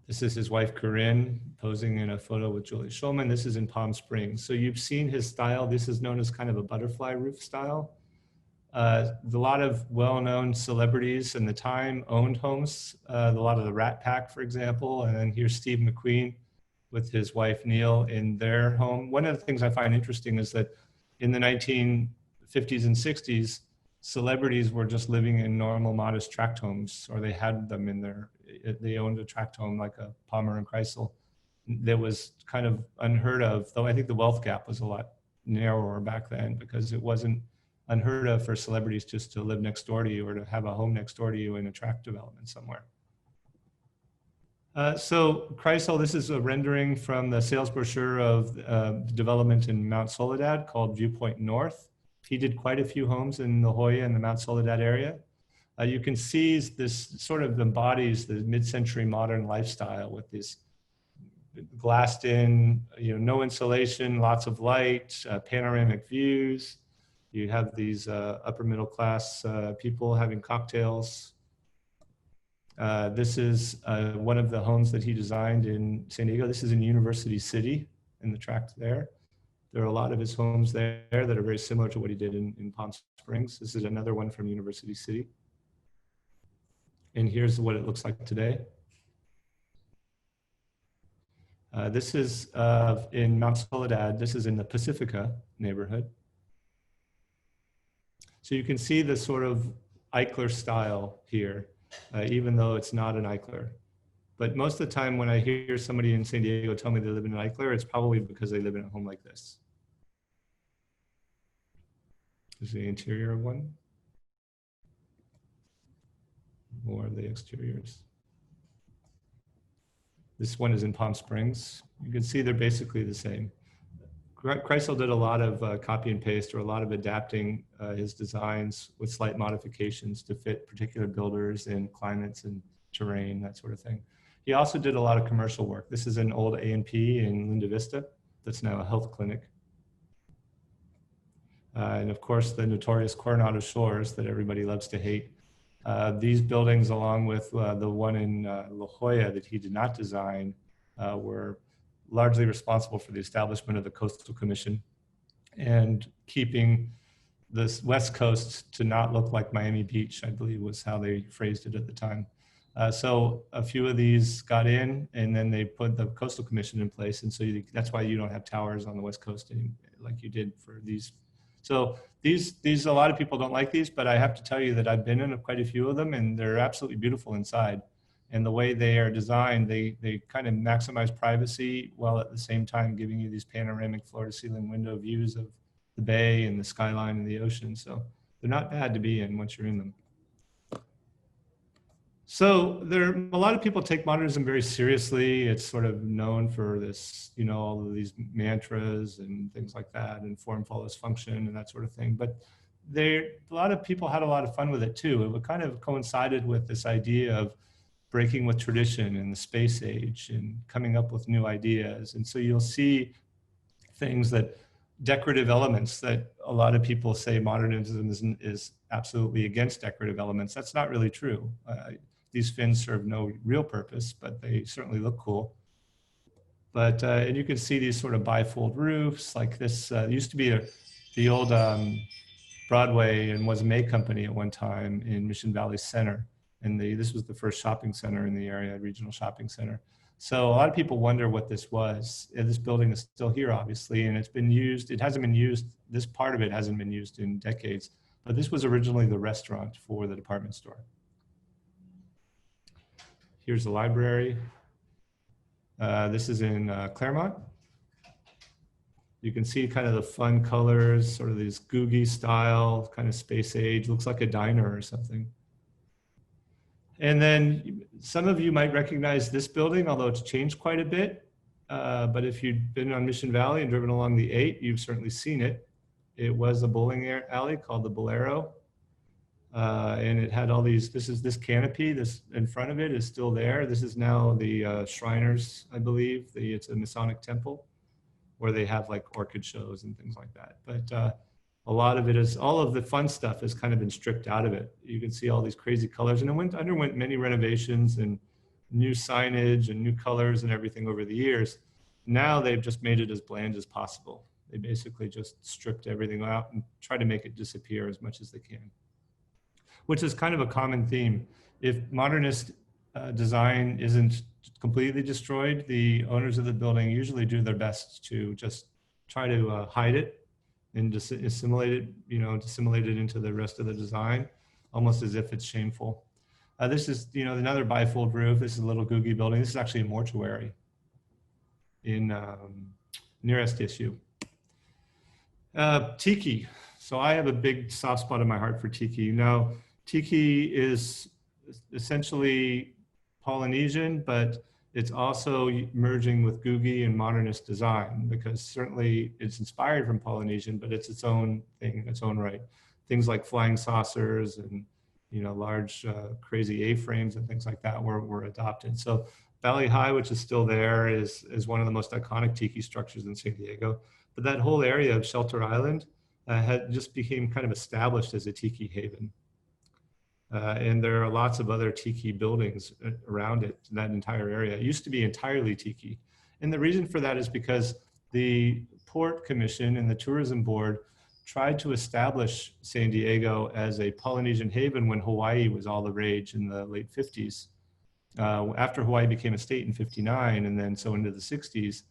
This is his wife, Corinne, posing in a photo with Julie Schulman. This is in Palm Springs. So you've seen his style. This is known as kind of a butterfly roof style. A lot of well-known celebrities in the time owned homes, a lot of the Rat Pack, for example, and then here's Steve McQueen with his wife, Neil, in their home. One of the things I find interesting is that in the 1950s and 60s, celebrities were just living in normal, modest tract homes, or they had them in they owned a tract home like a Palmer and Kreisel. That was kind of unheard of, though I think the wealth gap was a lot narrower back then, because it wasn't unheard of for celebrities just to live next door to you or to have a home next door to you in a tract development somewhere. So Kreisel, this is a rendering from the sales brochure of the development in Mount Soledad called Viewpoint North. He did quite a few homes in La Jolla and the Mount Soledad area. You can see this sort of embodies the mid-century modern lifestyle with this glassed in, no insulation, lots of light, panoramic views. You have these upper middle class people having cocktails. This is one of the homes that he designed in San Diego. This is in University City in the tract there. There are a lot of his homes there that are very similar to what he did in Palm Springs. This is another one from University City. And here's what it looks like today. This is in Mount Soledad. This is in the Pacifica neighborhood. So you can see the sort of Eichler style here, even though it's not an Eichler. But most of the time when I hear somebody in San Diego tell me they live in an Eichler, it's probably because they live in a home like this. This is the interior of one. More of the exteriors. This one is in Palm Springs. You can see they're basically the same. Kreisel did a lot of copy and paste, or a lot of adapting his designs with slight modifications to fit particular builders and climates and terrain, that sort of thing. He also did a lot of commercial work. This is an old A&P in Linda Vista that's now a health clinic. And of course, the notorious Coronado Shores that everybody loves to hate. These buildings, along with the one in La Jolla that he did not design, were largely responsible for the establishment of the Coastal Commission and keeping this West Coast to not look like Miami Beach, I believe was how they phrased it at the time. So a few of these got in, and then they put the Coastal Commission in place. And so that's why you don't have towers on the West Coast like you did for these. So these, a lot of people don't like these, but I have to tell you that I've been in quite a few of them, and they're absolutely beautiful inside. And the way they are designed, they kind of maximize privacy while at the same time giving you these panoramic floor to ceiling window views of the bay and the skyline and the ocean. So they're not bad to be in once you're in them. So a lot of people take modernism very seriously. It's sort of known for this, you know, all of these mantras and things like that, and form follows function and that sort of thing. But a lot of people had a lot of fun with it too. It kind of coincided with this idea of breaking with tradition in the space age and coming up with new ideas. And so you'll see things that decorative elements that a lot of people say modernism is absolutely against decorative elements. That's not really true. These fins serve no real purpose, but they certainly look cool. But, and you can see these sort of bifold roofs like this. Used to be the old Broadway and was a May Company at one time in Mission Valley Center. And this was the first shopping center in the area, regional shopping center. So a lot of people wonder what this was. And this building is still here, obviously, and it's been used. It hasn't been used, this part of it hasn't been used in decades, but this was originally the restaurant for the department store. Here's the library. This is in Claremont. You can see kind of the fun colors, sort of these googie style, kind of space age, looks like a diner or something. And then some of you might recognize this building, although it's changed quite a bit. But if you've been on Mission Valley and driven along the 8, you've certainly seen it. It was a bowling alley called the Bolero. And it had all these, this canopy, this in front of it is still there. This is now the Shriners, I believe. It's a Masonic temple where they have like orchid shows and things like that. But a lot of it is, all of the fun stuff has kind of been stripped out of it. You can see all these crazy colors, and it underwent many renovations and new signage and new colors and everything over the years. Now they've just made it as bland as possible. They basically just stripped everything out and try to make it disappear as much as they can, which is kind of a common theme. If modernist design isn't completely destroyed, the owners of the building usually do their best to just try to hide it and just assimilate it, dissimulate it into the rest of the design, almost as if it's shameful. This is, another bifold roof. This is a little googie building. This is actually a mortuary in near SDSU. Tiki. So I have a big soft spot in my heart for Tiki. Now, Tiki is essentially Polynesian, but it's also merging with Googie and modernist design, because certainly it's inspired from Polynesian, but it's its own thing in its own right. Things like flying saucers and large crazy A-frames and things like that were adopted. So Valley High, which is still there, is one of the most iconic Tiki structures in San Diego. But that whole area of Shelter Island had just became kind of established as a Tiki haven. And there are lots of other Tiki buildings around it, that entire area. It used to be entirely Tiki. And the reason for that is because the Port Commission and the Tourism Board tried to establish San Diego as a Polynesian haven when Hawaii was all the rage in the late 50s. After Hawaii became a state in 59, and then so into the 60s,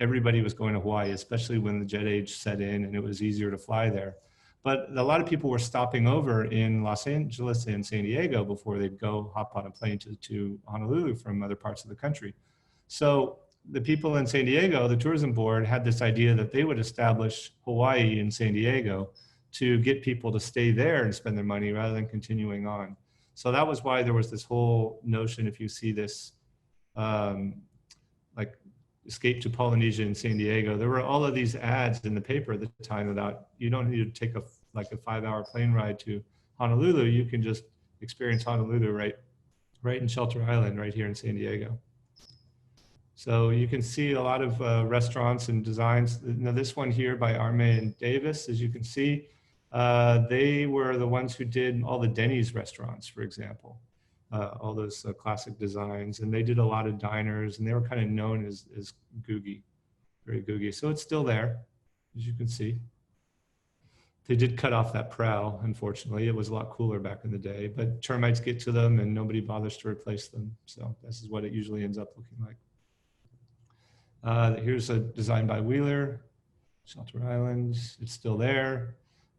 everybody was going to Hawaii, especially when the jet age set in and it was easier to fly there. But a lot of people were stopping over in Los Angeles and San Diego before they'd go hop on a plane to Honolulu from other parts of the country. So the people in San Diego, the tourism board, had this idea that they would establish Hawaii in San Diego to get people to stay there and spend their money rather than continuing on. So that was why there was this whole notion, if you see this, like Escape to Polynesia in San Diego, there were all of these ads in the paper at the time about you don't need to take a 5-hour plane ride to Honolulu. You can just experience Honolulu right in Shelter Island, right here in San Diego. So you can see a lot of restaurants and designs. Now this one here by Arme and Davis, as you can see, they were the ones who did all the Denny's restaurants, for example. All those classic designs, and they did a lot of diners, and they were kind of known as googie, very googie. So it's still there, as you can see. They did cut off that prow, unfortunately. It was a lot cooler back in the day, but termites get to them and nobody bothers to replace them. So this is what it usually ends up looking like. Here's a design by Wheeler, Shelter Island. It's still there.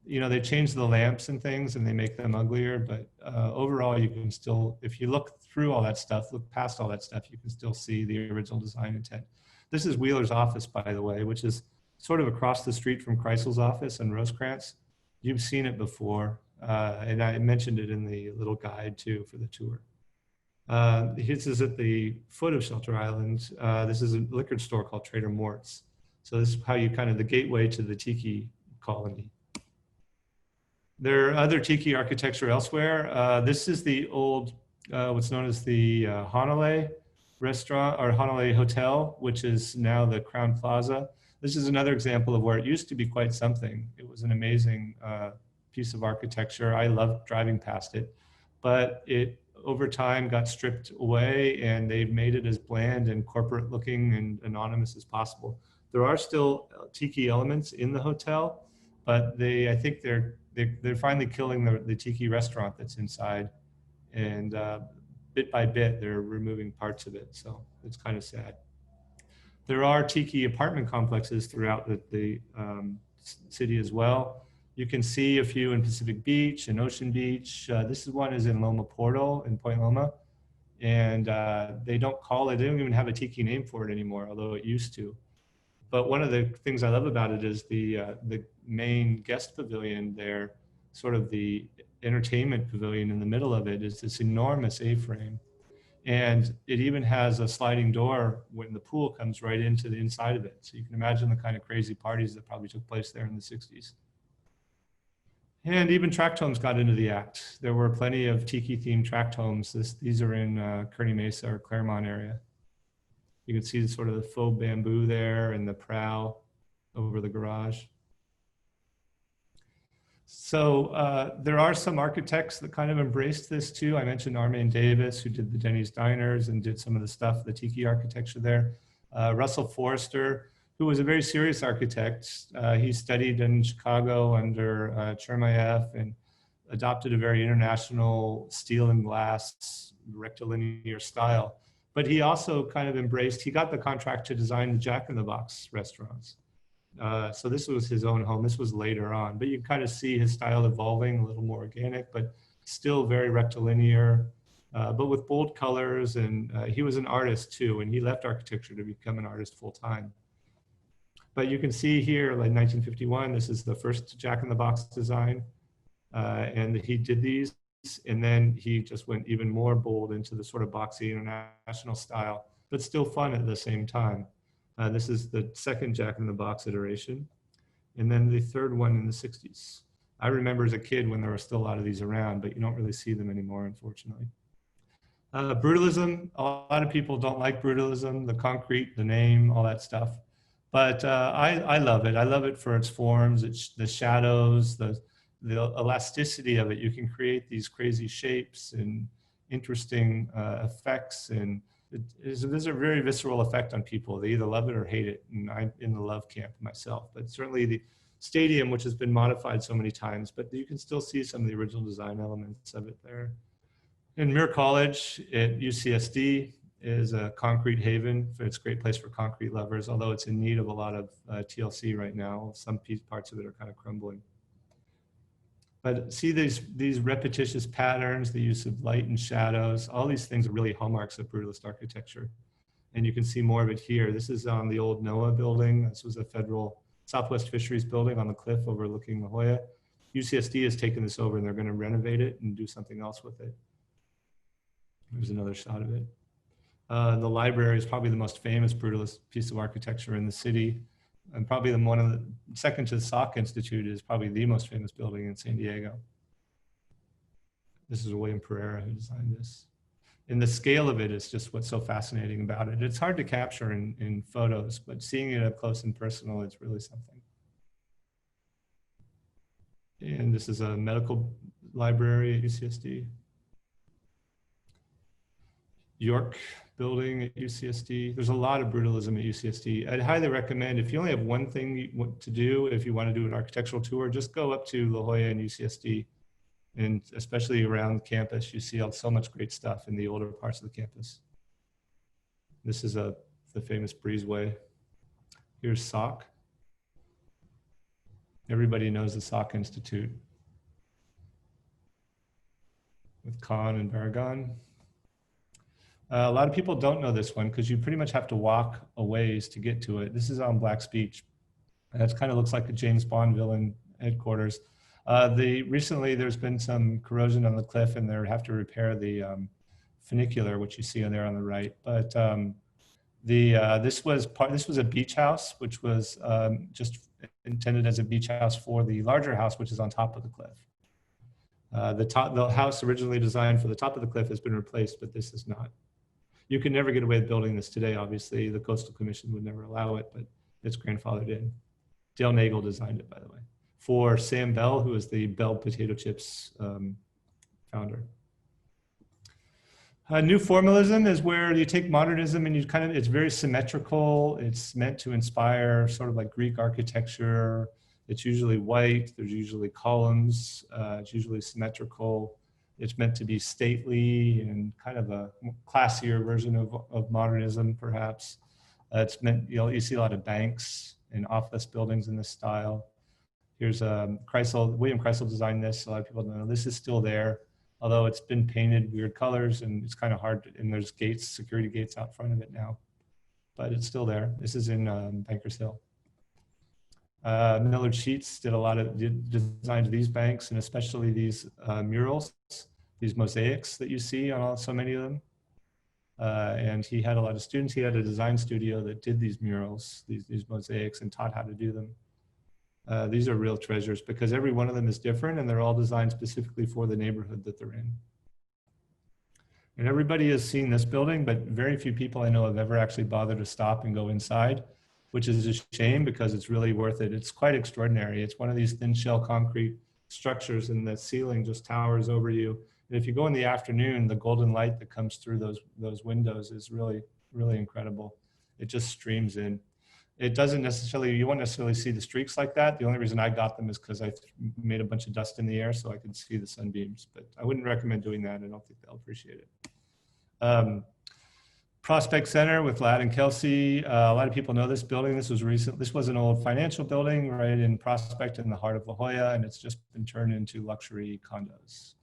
You know, they change the lamps and things and they make them uglier, but overall you can still, if you look through all that stuff, look past all that stuff, you can still see the original design intent. This is Wheeler's office, by the way, which is sort of across the street from Kreisel's office in Rosecrans. You've seen it before, and I mentioned it in the little guide too for the tour. This is at the foot of Shelter Island. This is a liquor store called Trader Mort's. So this is how you kind of the gateway to the Tiki colony. There are other Tiki architecture elsewhere. This is the old, what's known as the Hanoi restaurant or Hanoi Hotel, which is now the Crown Plaza. This is another example of where it used to be quite something. It was an amazing piece of architecture. I loved driving past it, but it over time got stripped away and they've made it as bland and corporate looking and anonymous as possible. There are still Tiki elements in the hotel, but I think they're finally killing the Tiki restaurant that's inside, and bit by bit they're removing parts of it. So it's kind of sad. There are Tiki apartment complexes throughout the city as well. You can see a few in Pacific Beach and Ocean Beach. This one is in Loma Portal in Point Loma. And they don't even have a Tiki name for it anymore, although it used to. But one of the things I love about it is the main guest pavilion there, sort of the entertainment pavilion in the middle of it is this enormous A-frame. And it even has a sliding door when the pool comes right into the inside of it. So you can imagine the kind of crazy parties that probably took place there in the 60s. And even tract homes got into the act. There were plenty of Tiki-themed tract homes. These are in Kearny Mesa or Claremont area. You can see sort of the faux bamboo there and the prow over the garage. So there are some architects that kind of embraced this too. I mentioned Armand Davis, who did the Denny's Diners and did some of the stuff, the Tiki architecture there. Russell Forrester, who was a very serious architect. He studied in Chicago under Chermayeff and adopted a very international steel and glass rectilinear style. But he also kind of embraced, he got the contract to design the Jack in the Box restaurants. So this was his own home. This was later on, but you can kind of see his style evolving, a little more organic, but still very rectilinear, but with bold colors. And he was an artist too, and he left architecture to become an artist full time. But you can see here, like 1951, this is the first Jack in the Box design. And he did these, and then he just went even more bold into the sort of boxy international style, but still fun at the same time. This is the second Jack in the Box iteration. And then the third one in the 60s. I remember as a kid when there were still a lot of these around, but you don't really see them anymore, unfortunately. Brutalism, a lot of people don't like brutalism, the concrete, the name, all that stuff. But I love it. I love it for its forms, the shadows, the elasticity of it. You can create these crazy shapes and interesting effects, and there's a very visceral effect on people. They either love it or hate it, and I'm in the love camp myself. But certainly the stadium, which has been modified so many times, but you can still see some of the original design elements of it there. In Muir College at UCSD is a concrete haven. It's a great place for concrete lovers, although it's in need of a lot of TLC right now. Some parts of it are kind of crumbling. But see these repetitious patterns, the use of light and shadows, all these things are really hallmarks of brutalist architecture. And you can see more of it here. This is on the old NOAA building. This was a federal Southwest Fisheries building on the cliff overlooking La Jolla. UCSD has taken this over and they're going to renovate it and do something else with it. There's another shot of it. The library is probably the most famous brutalist piece of architecture in the city. And probably second to the Salk Institute is probably the most famous building in San Diego. This is William Pereira who designed this. And the scale of it is just what's so fascinating about it. It's hard to capture in photos, but seeing it up close and personal, it's really something. And this is a medical library at UCSD. York building at UCSD. There's a lot of brutalism at UCSD. I'd highly recommend, if you only have one thing you want to do, if you want to do an architectural tour, just go up to La Jolla and UCSD. And especially around campus, you see so much great stuff in the older parts of the campus. This is the famous breezeway. Here's SOC. Everybody knows the SOC Institute with Kahn and Barragan. A lot of people don't know this one because you pretty much have to walk a ways to get to it. This is on Black's Beach. That kind of looks like a James Bond villain headquarters. Recently there's been some corrosion on the cliff and they have to repair the funicular, which you see on there on the right. But this was a beach house, which was just intended as a beach house for the larger house, which is on top of the cliff. The house originally designed for the top of the cliff has been replaced, but this is not. You can never get away with building this today, obviously. The Coastal Commission would never allow it, but it's grandfathered in. Dale Nagel designed it, by the way, for Sam Bell, who is the Bell Potato Chips founder. New Formalism is where you take modernism and it's very symmetrical. It's meant to inspire sort of like Greek architecture. It's usually white, there's usually columns, it's usually symmetrical. It's meant to be stately and kind of a classier version of modernism, perhaps. It's meant, you see a lot of banks and office buildings in this style. Here's William Kreisel designed this. A lot of people don't know this is still there, although it's been painted weird colors and it's kind of hard, and there's gates, security gates out front of it now, but it's still there. This is in Bankers Hill. Millard Sheets did design these banks and especially these murals, these mosaics that you see on so many of them. And he had a lot of students. He had a design studio that did these murals, these mosaics, and taught how to do them. These are real treasures because every one of them is different and they're all designed specifically for the neighborhood that they're in. And everybody has seen this building, but very few people I know have ever actually bothered to stop and go inside, which is a shame because it's really worth it. It's quite extraordinary. It's one of these thin shell concrete structures and the ceiling just towers over you. And if you go in the afternoon, the golden light that comes through those windows is really, really incredible. It just streams in. It doesn't necessarily, you won't necessarily see the streaks like that. The only reason I got them is because I made a bunch of dust in the air so I could see the sunbeams, but I wouldn't recommend doing that. I don't think they'll appreciate it. Prospect Center with Ladd and Kelsey. A lot of people know this building. This was an old financial building right in Prospect in the heart of La Jolla, and it's just been turned into luxury condos.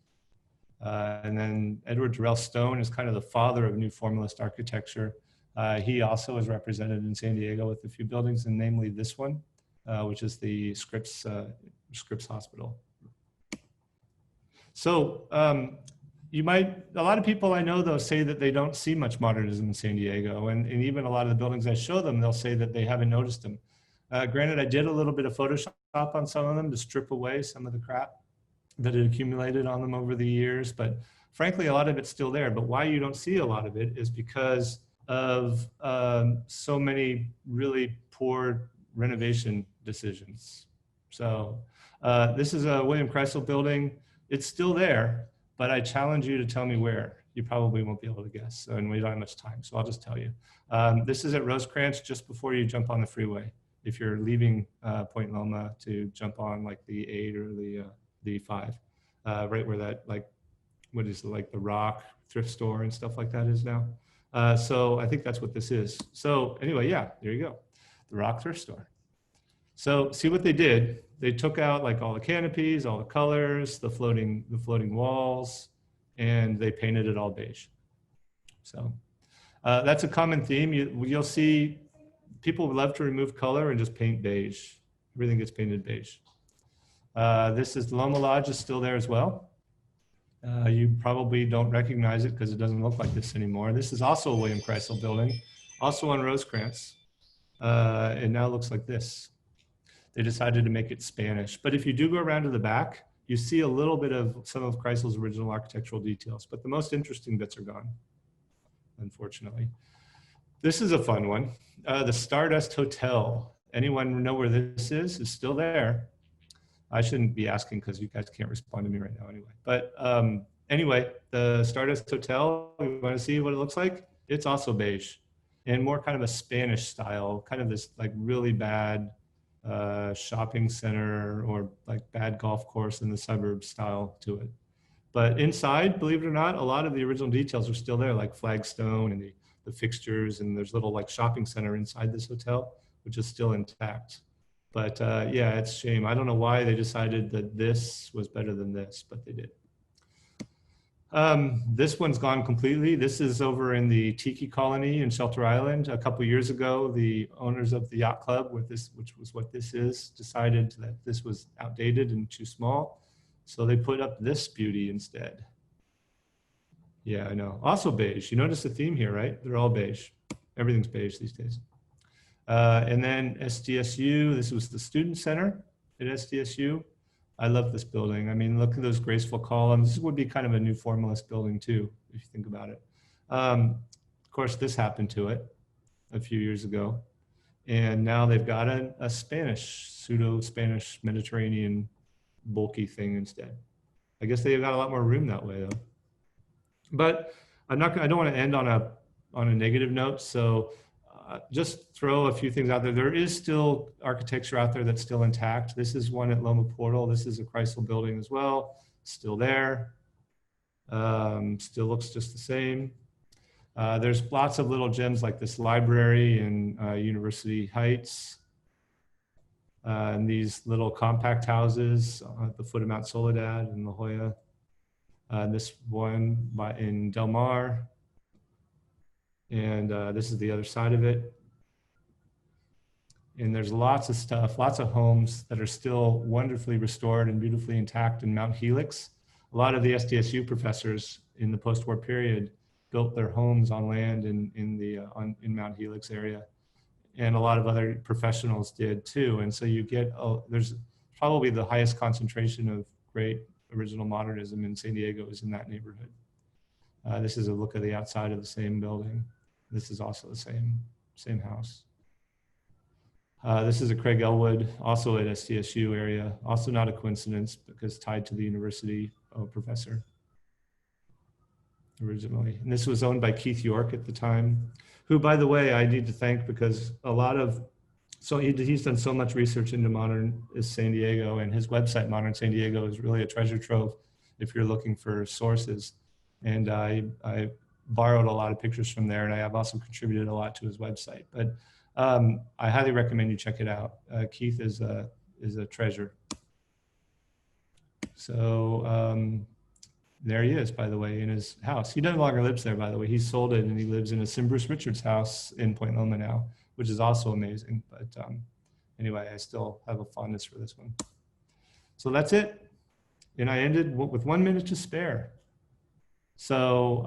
And then Edward Durrell Stone is kind of the father of new formalist architecture. He also is represented in San Diego with a few buildings, and namely this one, which is the Scripps Hospital. So a lot of people I know though say that they don't see much modernism in San Diego, and even a lot of the buildings I show them, they'll say that they haven't noticed them. Granted, I did a little bit of Photoshop on some of them to strip away some of the crap that had accumulated on them over the years, but frankly, a lot of it's still there. But why you don't see a lot of it is because of so many really poor renovation decisions. So this is a William Kreisel building. It's still there, but I challenge you to tell me where. You probably won't be able to guess, and we don't have much time, so I'll just tell you. This is at Rosecrans just before you jump on the freeway. If you're leaving Point Loma to jump on like the 8 or the 5, right where that, like, what is it, like the Rock thrift store and stuff like that is now. So I think that's what this is. So anyway, yeah, there you go. The Rock thrift store. So see what they did. They took out like all the canopies, all the colors, the floating walls, and they painted it all beige. So that's a common theme. You'll see people love to remove color and just paint beige. Everything gets painted beige. This is Loma Lodge is still there as well. You probably don't recognize it because it doesn't look like this anymore. This is also a William Kreisel building, also on Rosecrans. It now looks like this. They decided to make it Spanish. But if you do go around to the back, you see a little bit of some of Kreisel's original architectural details, but the most interesting bits are gone, unfortunately. This is a fun one. The Stardust Hotel. Anyone know where this is? It's still there. I shouldn't be asking because you guys can't respond to me right now anyway. But anyway, the Stardust Hotel, you want to see what it looks like? It's also beige and more kind of a Spanish style, kind of this like really bad shopping center or like bad golf course in the suburbs style to it. But inside, believe it or not, a lot of the original details are still there, like flagstone and the fixtures, and there's little like shopping center inside this hotel, which is still intact. But yeah, it's a shame. I don't know why they decided that this was better than this, but they did. This one's gone completely. This is over in the Tiki colony in Shelter Island. A couple years ago, the owners of the yacht club, with this, which was what this is, decided that this was outdated and too small. So they put up this beauty instead. Yeah, I know. Also beige. You notice the theme here, right? They're all beige. Everything's beige these days. And then SDSU, this was the student center at SDSU. I love this building. I mean, look at those graceful columns. This would be kind of a new formalist building too, if you think about it. Of course, this happened to it a few years ago. And now they've got a Spanish, pseudo-Spanish Mediterranean bulky thing instead. I guess they've got a lot more room that way though. But I don't want to end on a negative note. So just throw a few things out there. There is still architecture out there that's still intact. This is one at Loma Portal. This is a Chrysler building as well. Still there. Still looks just the same. There's lots of little gems like this library in University Heights. And these little compact houses at the foot of Mount Soledad in La Jolla. This one in Del Mar. And this is the other side of it. And there's lots of stuff, lots of homes that are still wonderfully restored and beautifully intact in Mount Helix. A lot of the SDSU professors in the post-war period built their homes on land in Mount Helix area. And a lot of other professionals did too. And so you get, there's probably the highest concentration of great original modernism in San Diego is in that neighborhood. This is a look at the outside of the same building. This is also the same house. This is a Craig Elwood, also at SDSU area. Also not a coincidence because tied to the university professor originally. And this was owned by Keith York at the time, who, by the way, I need to thank because he's done so much research into modern San Diego, and his website, Modern San Diego, is really a treasure trove if you're looking for sources. And I borrowed a lot of pictures from there, and I have also contributed a lot to his website. But I highly recommend you check it out. Keith is a treasure. So there he is, by the way, in his house. He no longer lives there, by the way. He sold it, and he lives in a Sim Bruce Richards house in Point Loma now, which is also amazing. But anyway, I still have a fondness for this one. So that's it. And I ended with 1 minute to spare. So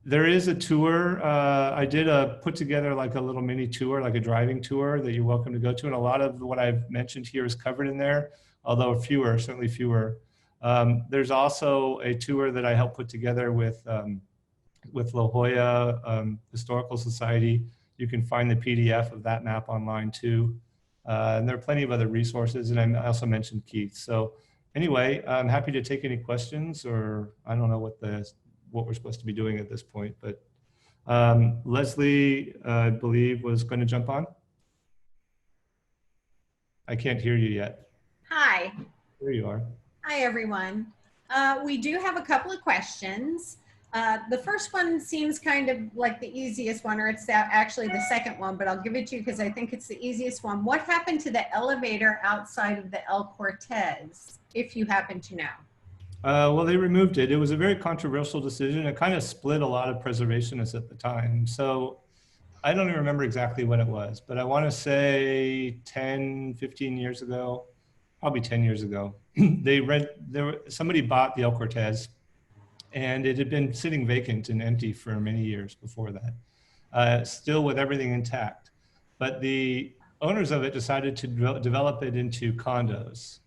there is a tour. I did put together like a little mini tour, like a driving tour that you're welcome to go to. And a lot of what I've mentioned here is covered in there, although certainly fewer. There's also a tour that I helped put together with La Jolla Historical Society. You can find the PDF of that map online too. And there are plenty of other resources. And I also mentioned Keith. So anyway, I'm happy to take any questions, or I don't know what we're supposed to be doing at this point, but Leslie, I believe, was going to jump on. I can't hear you yet. Hi. There you are. Hi, everyone. We do have a couple of questions. The first one seems kind of like the easiest one, or it's actually the second one, but I'll give it to you because I think it's the easiest one. What happened to the elevator outside of the El Cortez, if you happen to know? Well, they removed it. It was a very controversial decision. It kind of split a lot of preservationists at the time. So I don't even remember exactly when it was, but I want to say 10, 15 years ago, probably 10 years ago, somebody bought the El Cortez, and it had been sitting vacant and empty for many years before that, still with everything intact. But the owners of it decided to develop it into condos,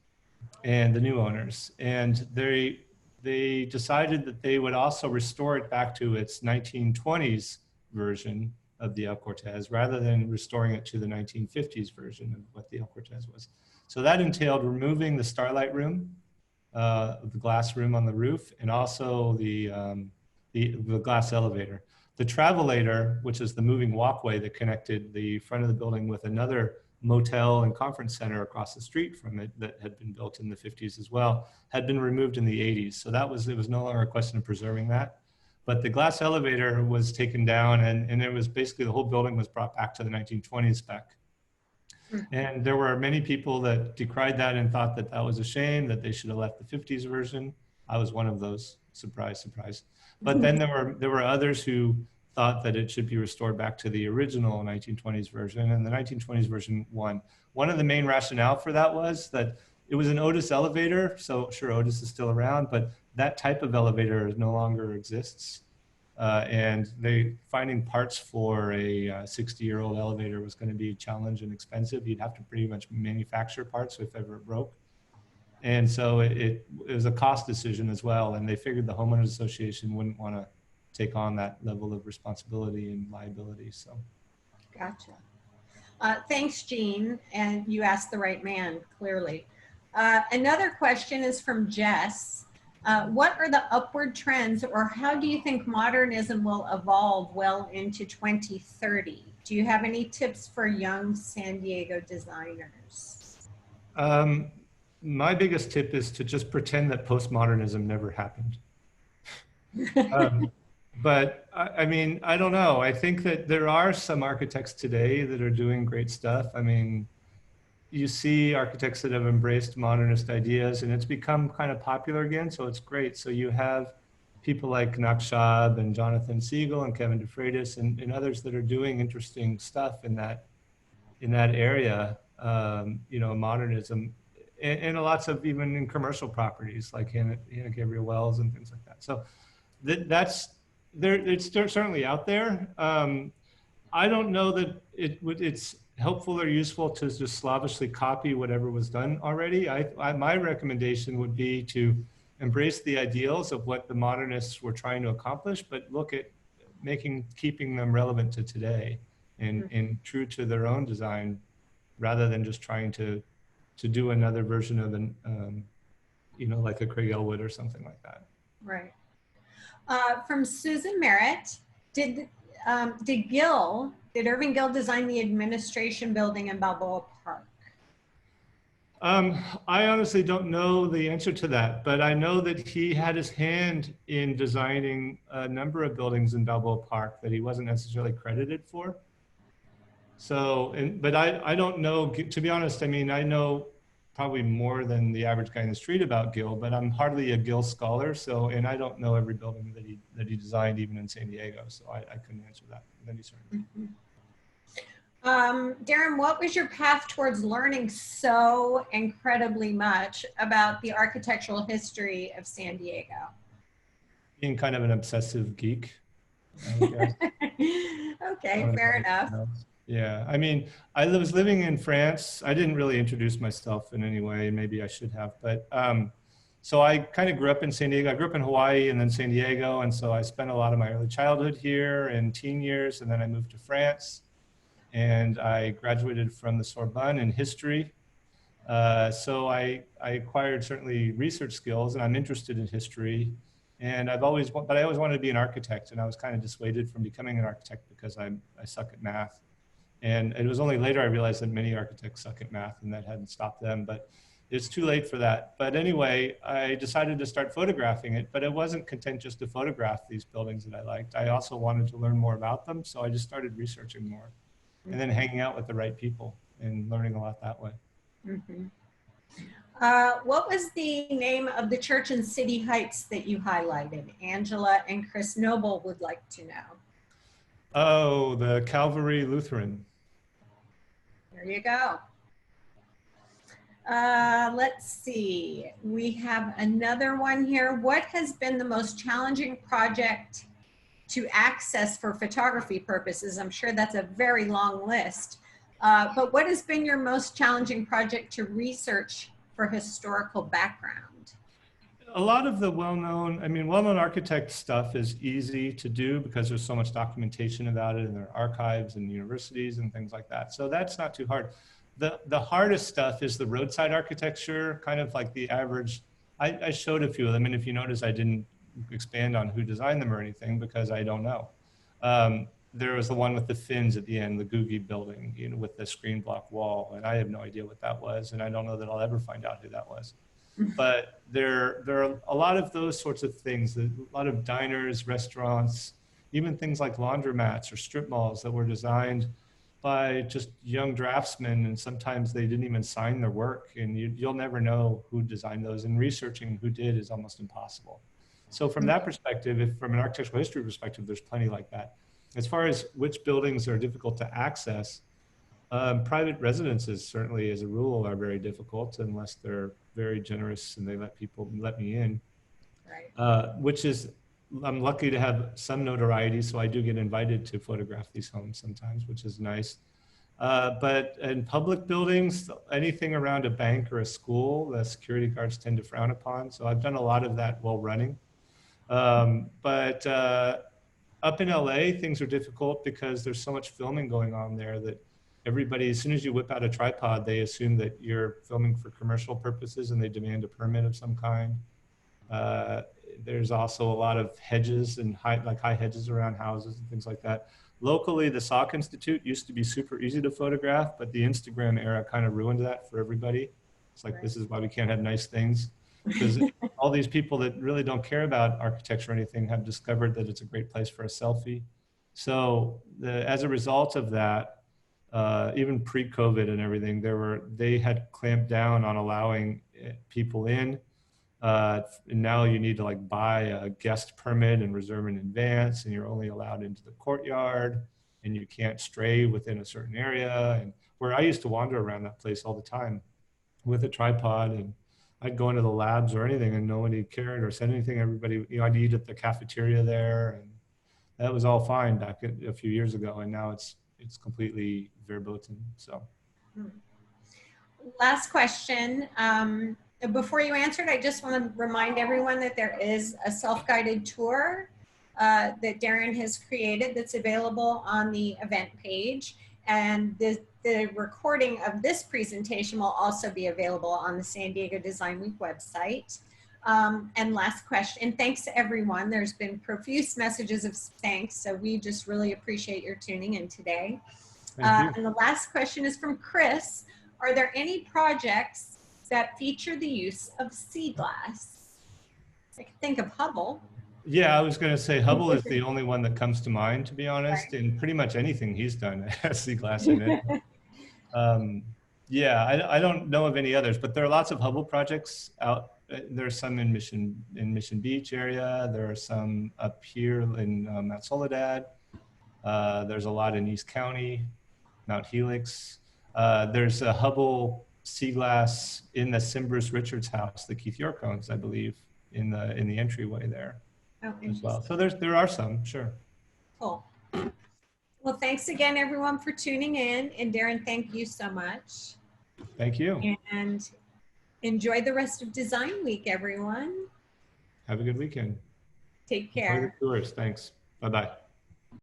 and the new owners, and they decided that they would also restore it back to its 1920s version of the El Cortez rather than restoring it to the 1950s version of what the El Cortez was. So that entailed removing the starlight room, the glass room on the roof, and also the glass elevator. The Travelator, which is the moving walkway that connected the front of the building with another motel and conference center across the street from it that had been built in the 50s as well, had been removed in the 80s. So it was no longer a question of preserving that. But the glass elevator was taken down, and it was basically the whole building was brought back to the 1920s spec. And there were many people that decried that and thought that that was a shame, that they should have left the 50s version. I was one of those, surprise, surprise. But then there were others who thought that it should be restored back to the original 1920s version, and the 1920s version won. One of the main rationale for that was that it was an Otis elevator, so sure, Otis is still around, but that type of elevator no longer exists. And finding parts for a 60-year-old elevator was going to be a challenge and expensive. You'd have to pretty much manufacture parts if ever it broke. And so it was a cost decision as well. And they figured the homeowners association wouldn't want to take on that level of responsibility and liability. So, gotcha. Thanks, Jean. And you asked the right man, clearly. Another question is from Jess. What are the upward trends, or how do you think modernism will evolve well into 2030? Do you have any tips for young San Diego designers? My biggest tip is to just pretend that postmodernism never happened. But I mean, I don't know. I think that there are some architects today that are doing great stuff. I mean, you see architects that have embraced modernist ideas, and it's become kind of popular again, so it's great. So you have people like Nakshab and Jonathan Siegel and Kevin DeFreitas and others that are doing interesting stuff in that area, you know, modernism, and lots of even in commercial properties like Hannah Gabriel Wells and things like that. So that's there. It's certainly out there. I don't know that it's helpful or useful to just slavishly copy whatever was done already. My recommendation would be to embrace the ideals of what the modernists were trying to accomplish, but look at keeping them relevant to today and true to their own design, rather than just trying to do another version of an, you know, like a Craig Elwood or something like that. Right. From Susan Merritt, did Irving Gill design the administration building in Balboa Park? I honestly don't know the answer to that, but I know that he had his hand in designing a number of buildings in Balboa Park that he wasn't necessarily credited for. So, but I don't know, to be honest. I mean, I know probably more than the average guy in the street about Gill, but I'm hardly a Gill scholar. So, and I don't know every building that he designed, even in San Diego. So I couldn't answer that with any certainty. Darren, what was your path towards learning so incredibly much about the architectural history of San Diego? Being kind of an obsessive geek, I guess. Okay, fair enough. Yeah, I mean, I was living in France. I didn't really introduce myself in any way. Maybe I should have, but so I kind of grew up in San Diego. I grew up in Hawaii and then San Diego, and so I spent a lot of my early childhood here and teen years, and then I moved to France, and I graduated from the Sorbonne in history. So I acquired certainly research skills, and I'm interested in history. And I always wanted to be an architect, and I was kind of dissuaded from becoming an architect because I suck at math. And it was only later I realized that many architects suck at math, and that hadn't stopped them, but it's too late for that. But anyway, I decided to start photographing it, but I wasn't content just to photograph these buildings that I liked. I also wanted to learn more about them, so I just started researching more, and then hanging out with the right people and learning a lot that way. Mm-hmm. What was the name of the church in City Heights that you highlighted? Angela and Chris Noble would like to know. Oh, the Calvary Lutheran. There you go. Let's see. We have another one here. What has been the most challenging project to access for photography purposes? I'm sure that's a very long list. But what has been your most challenging project to research for historical background? A lot of the well-known architect stuff is easy to do because there's so much documentation about it, and there are archives and universities and things like that. So that's not too hard. The hardest stuff is the roadside architecture, kind of like the average. I showed a few of them, and if you notice, I didn't expand on who designed them or anything because I don't know. There was the one with the fins at the end, the Googie building, with the screen block wall. And I have no idea what that was. And I don't know that I'll ever find out who that was. But there are a lot of those sorts of things, a lot of diners, restaurants, even things like laundromats or strip malls that were designed by just young draftsmen. And sometimes they didn't even sign their work. And you'll never know who designed those. And researching who did is almost impossible. So from that perspective, from an architectural history perspective, there's plenty like that. As far as which buildings are difficult to access, private residences certainly as a rule are very difficult unless they're very generous and they let me in. Right. Which is, I'm lucky to have some notoriety, so I do get invited to photograph these homes sometimes, which is nice. But in public buildings, anything around a bank or a school, the security guards tend to frown upon. So I've done a lot of that while running. But up in LA, things are difficult because there's so much filming going on there that everybody, as soon as you whip out a tripod, they assume that you're filming for commercial purposes and they demand a permit of some kind. There's also a lot of hedges and high hedges around houses and things like that. Locally, the Salk Institute used to be super easy to photograph, but the Instagram era kind of ruined that for everybody. It's like, This is why we can't have nice things. Because all these people that really don't care about architecture or anything have discovered that it's a great place for a selfie. So as a result of that, even pre-COVID and everything, they had clamped down on allowing people in. And now you need to buy a guest permit and reserve in advance, and you're only allowed into the courtyard, and you can't stray within a certain area. And where I used to wander around that place all the time with a tripod, and I'd go into the labs or anything and nobody cared or said anything. Everybody, I'd eat at the cafeteria there, and that was all fine back a few years ago. And now it's completely verboten. So, last question. Before you answer it, I just want to remind everyone that there is a self-guided tour that Darren has created that's available on the event page. And the recording of this presentation will also be available on the San Diego Design Week website. And last question, and thanks to everyone. There's been profuse messages of thanks, so we just really appreciate your tuning in today. And the last question is from Chris. Are there any projects that feature the use of sea glass? I can think of Hubble. Yeah, I was going to say Hubble is the only one that comes to mind, to be honest. Right. And pretty much anything he's done has sea glass in it. Yeah, I don't know of any others, but there are lots of Hubble projects out. There's some in Mission Beach area. There are some up here in Mount Soledad. There's a lot in East County, Mount Helix. There's a Hubble sea glass in the Bruce Richards house that Keith York owns, I believe, in the entryway there. Oh, as well. So there are some, sure. Cool. Well, thanks again, everyone, for tuning in. And Darren, thank you so much. Thank you. And enjoy the rest of Design Week, everyone. Have a good weekend. Take care. Enjoy the tours. Thanks. Bye-bye.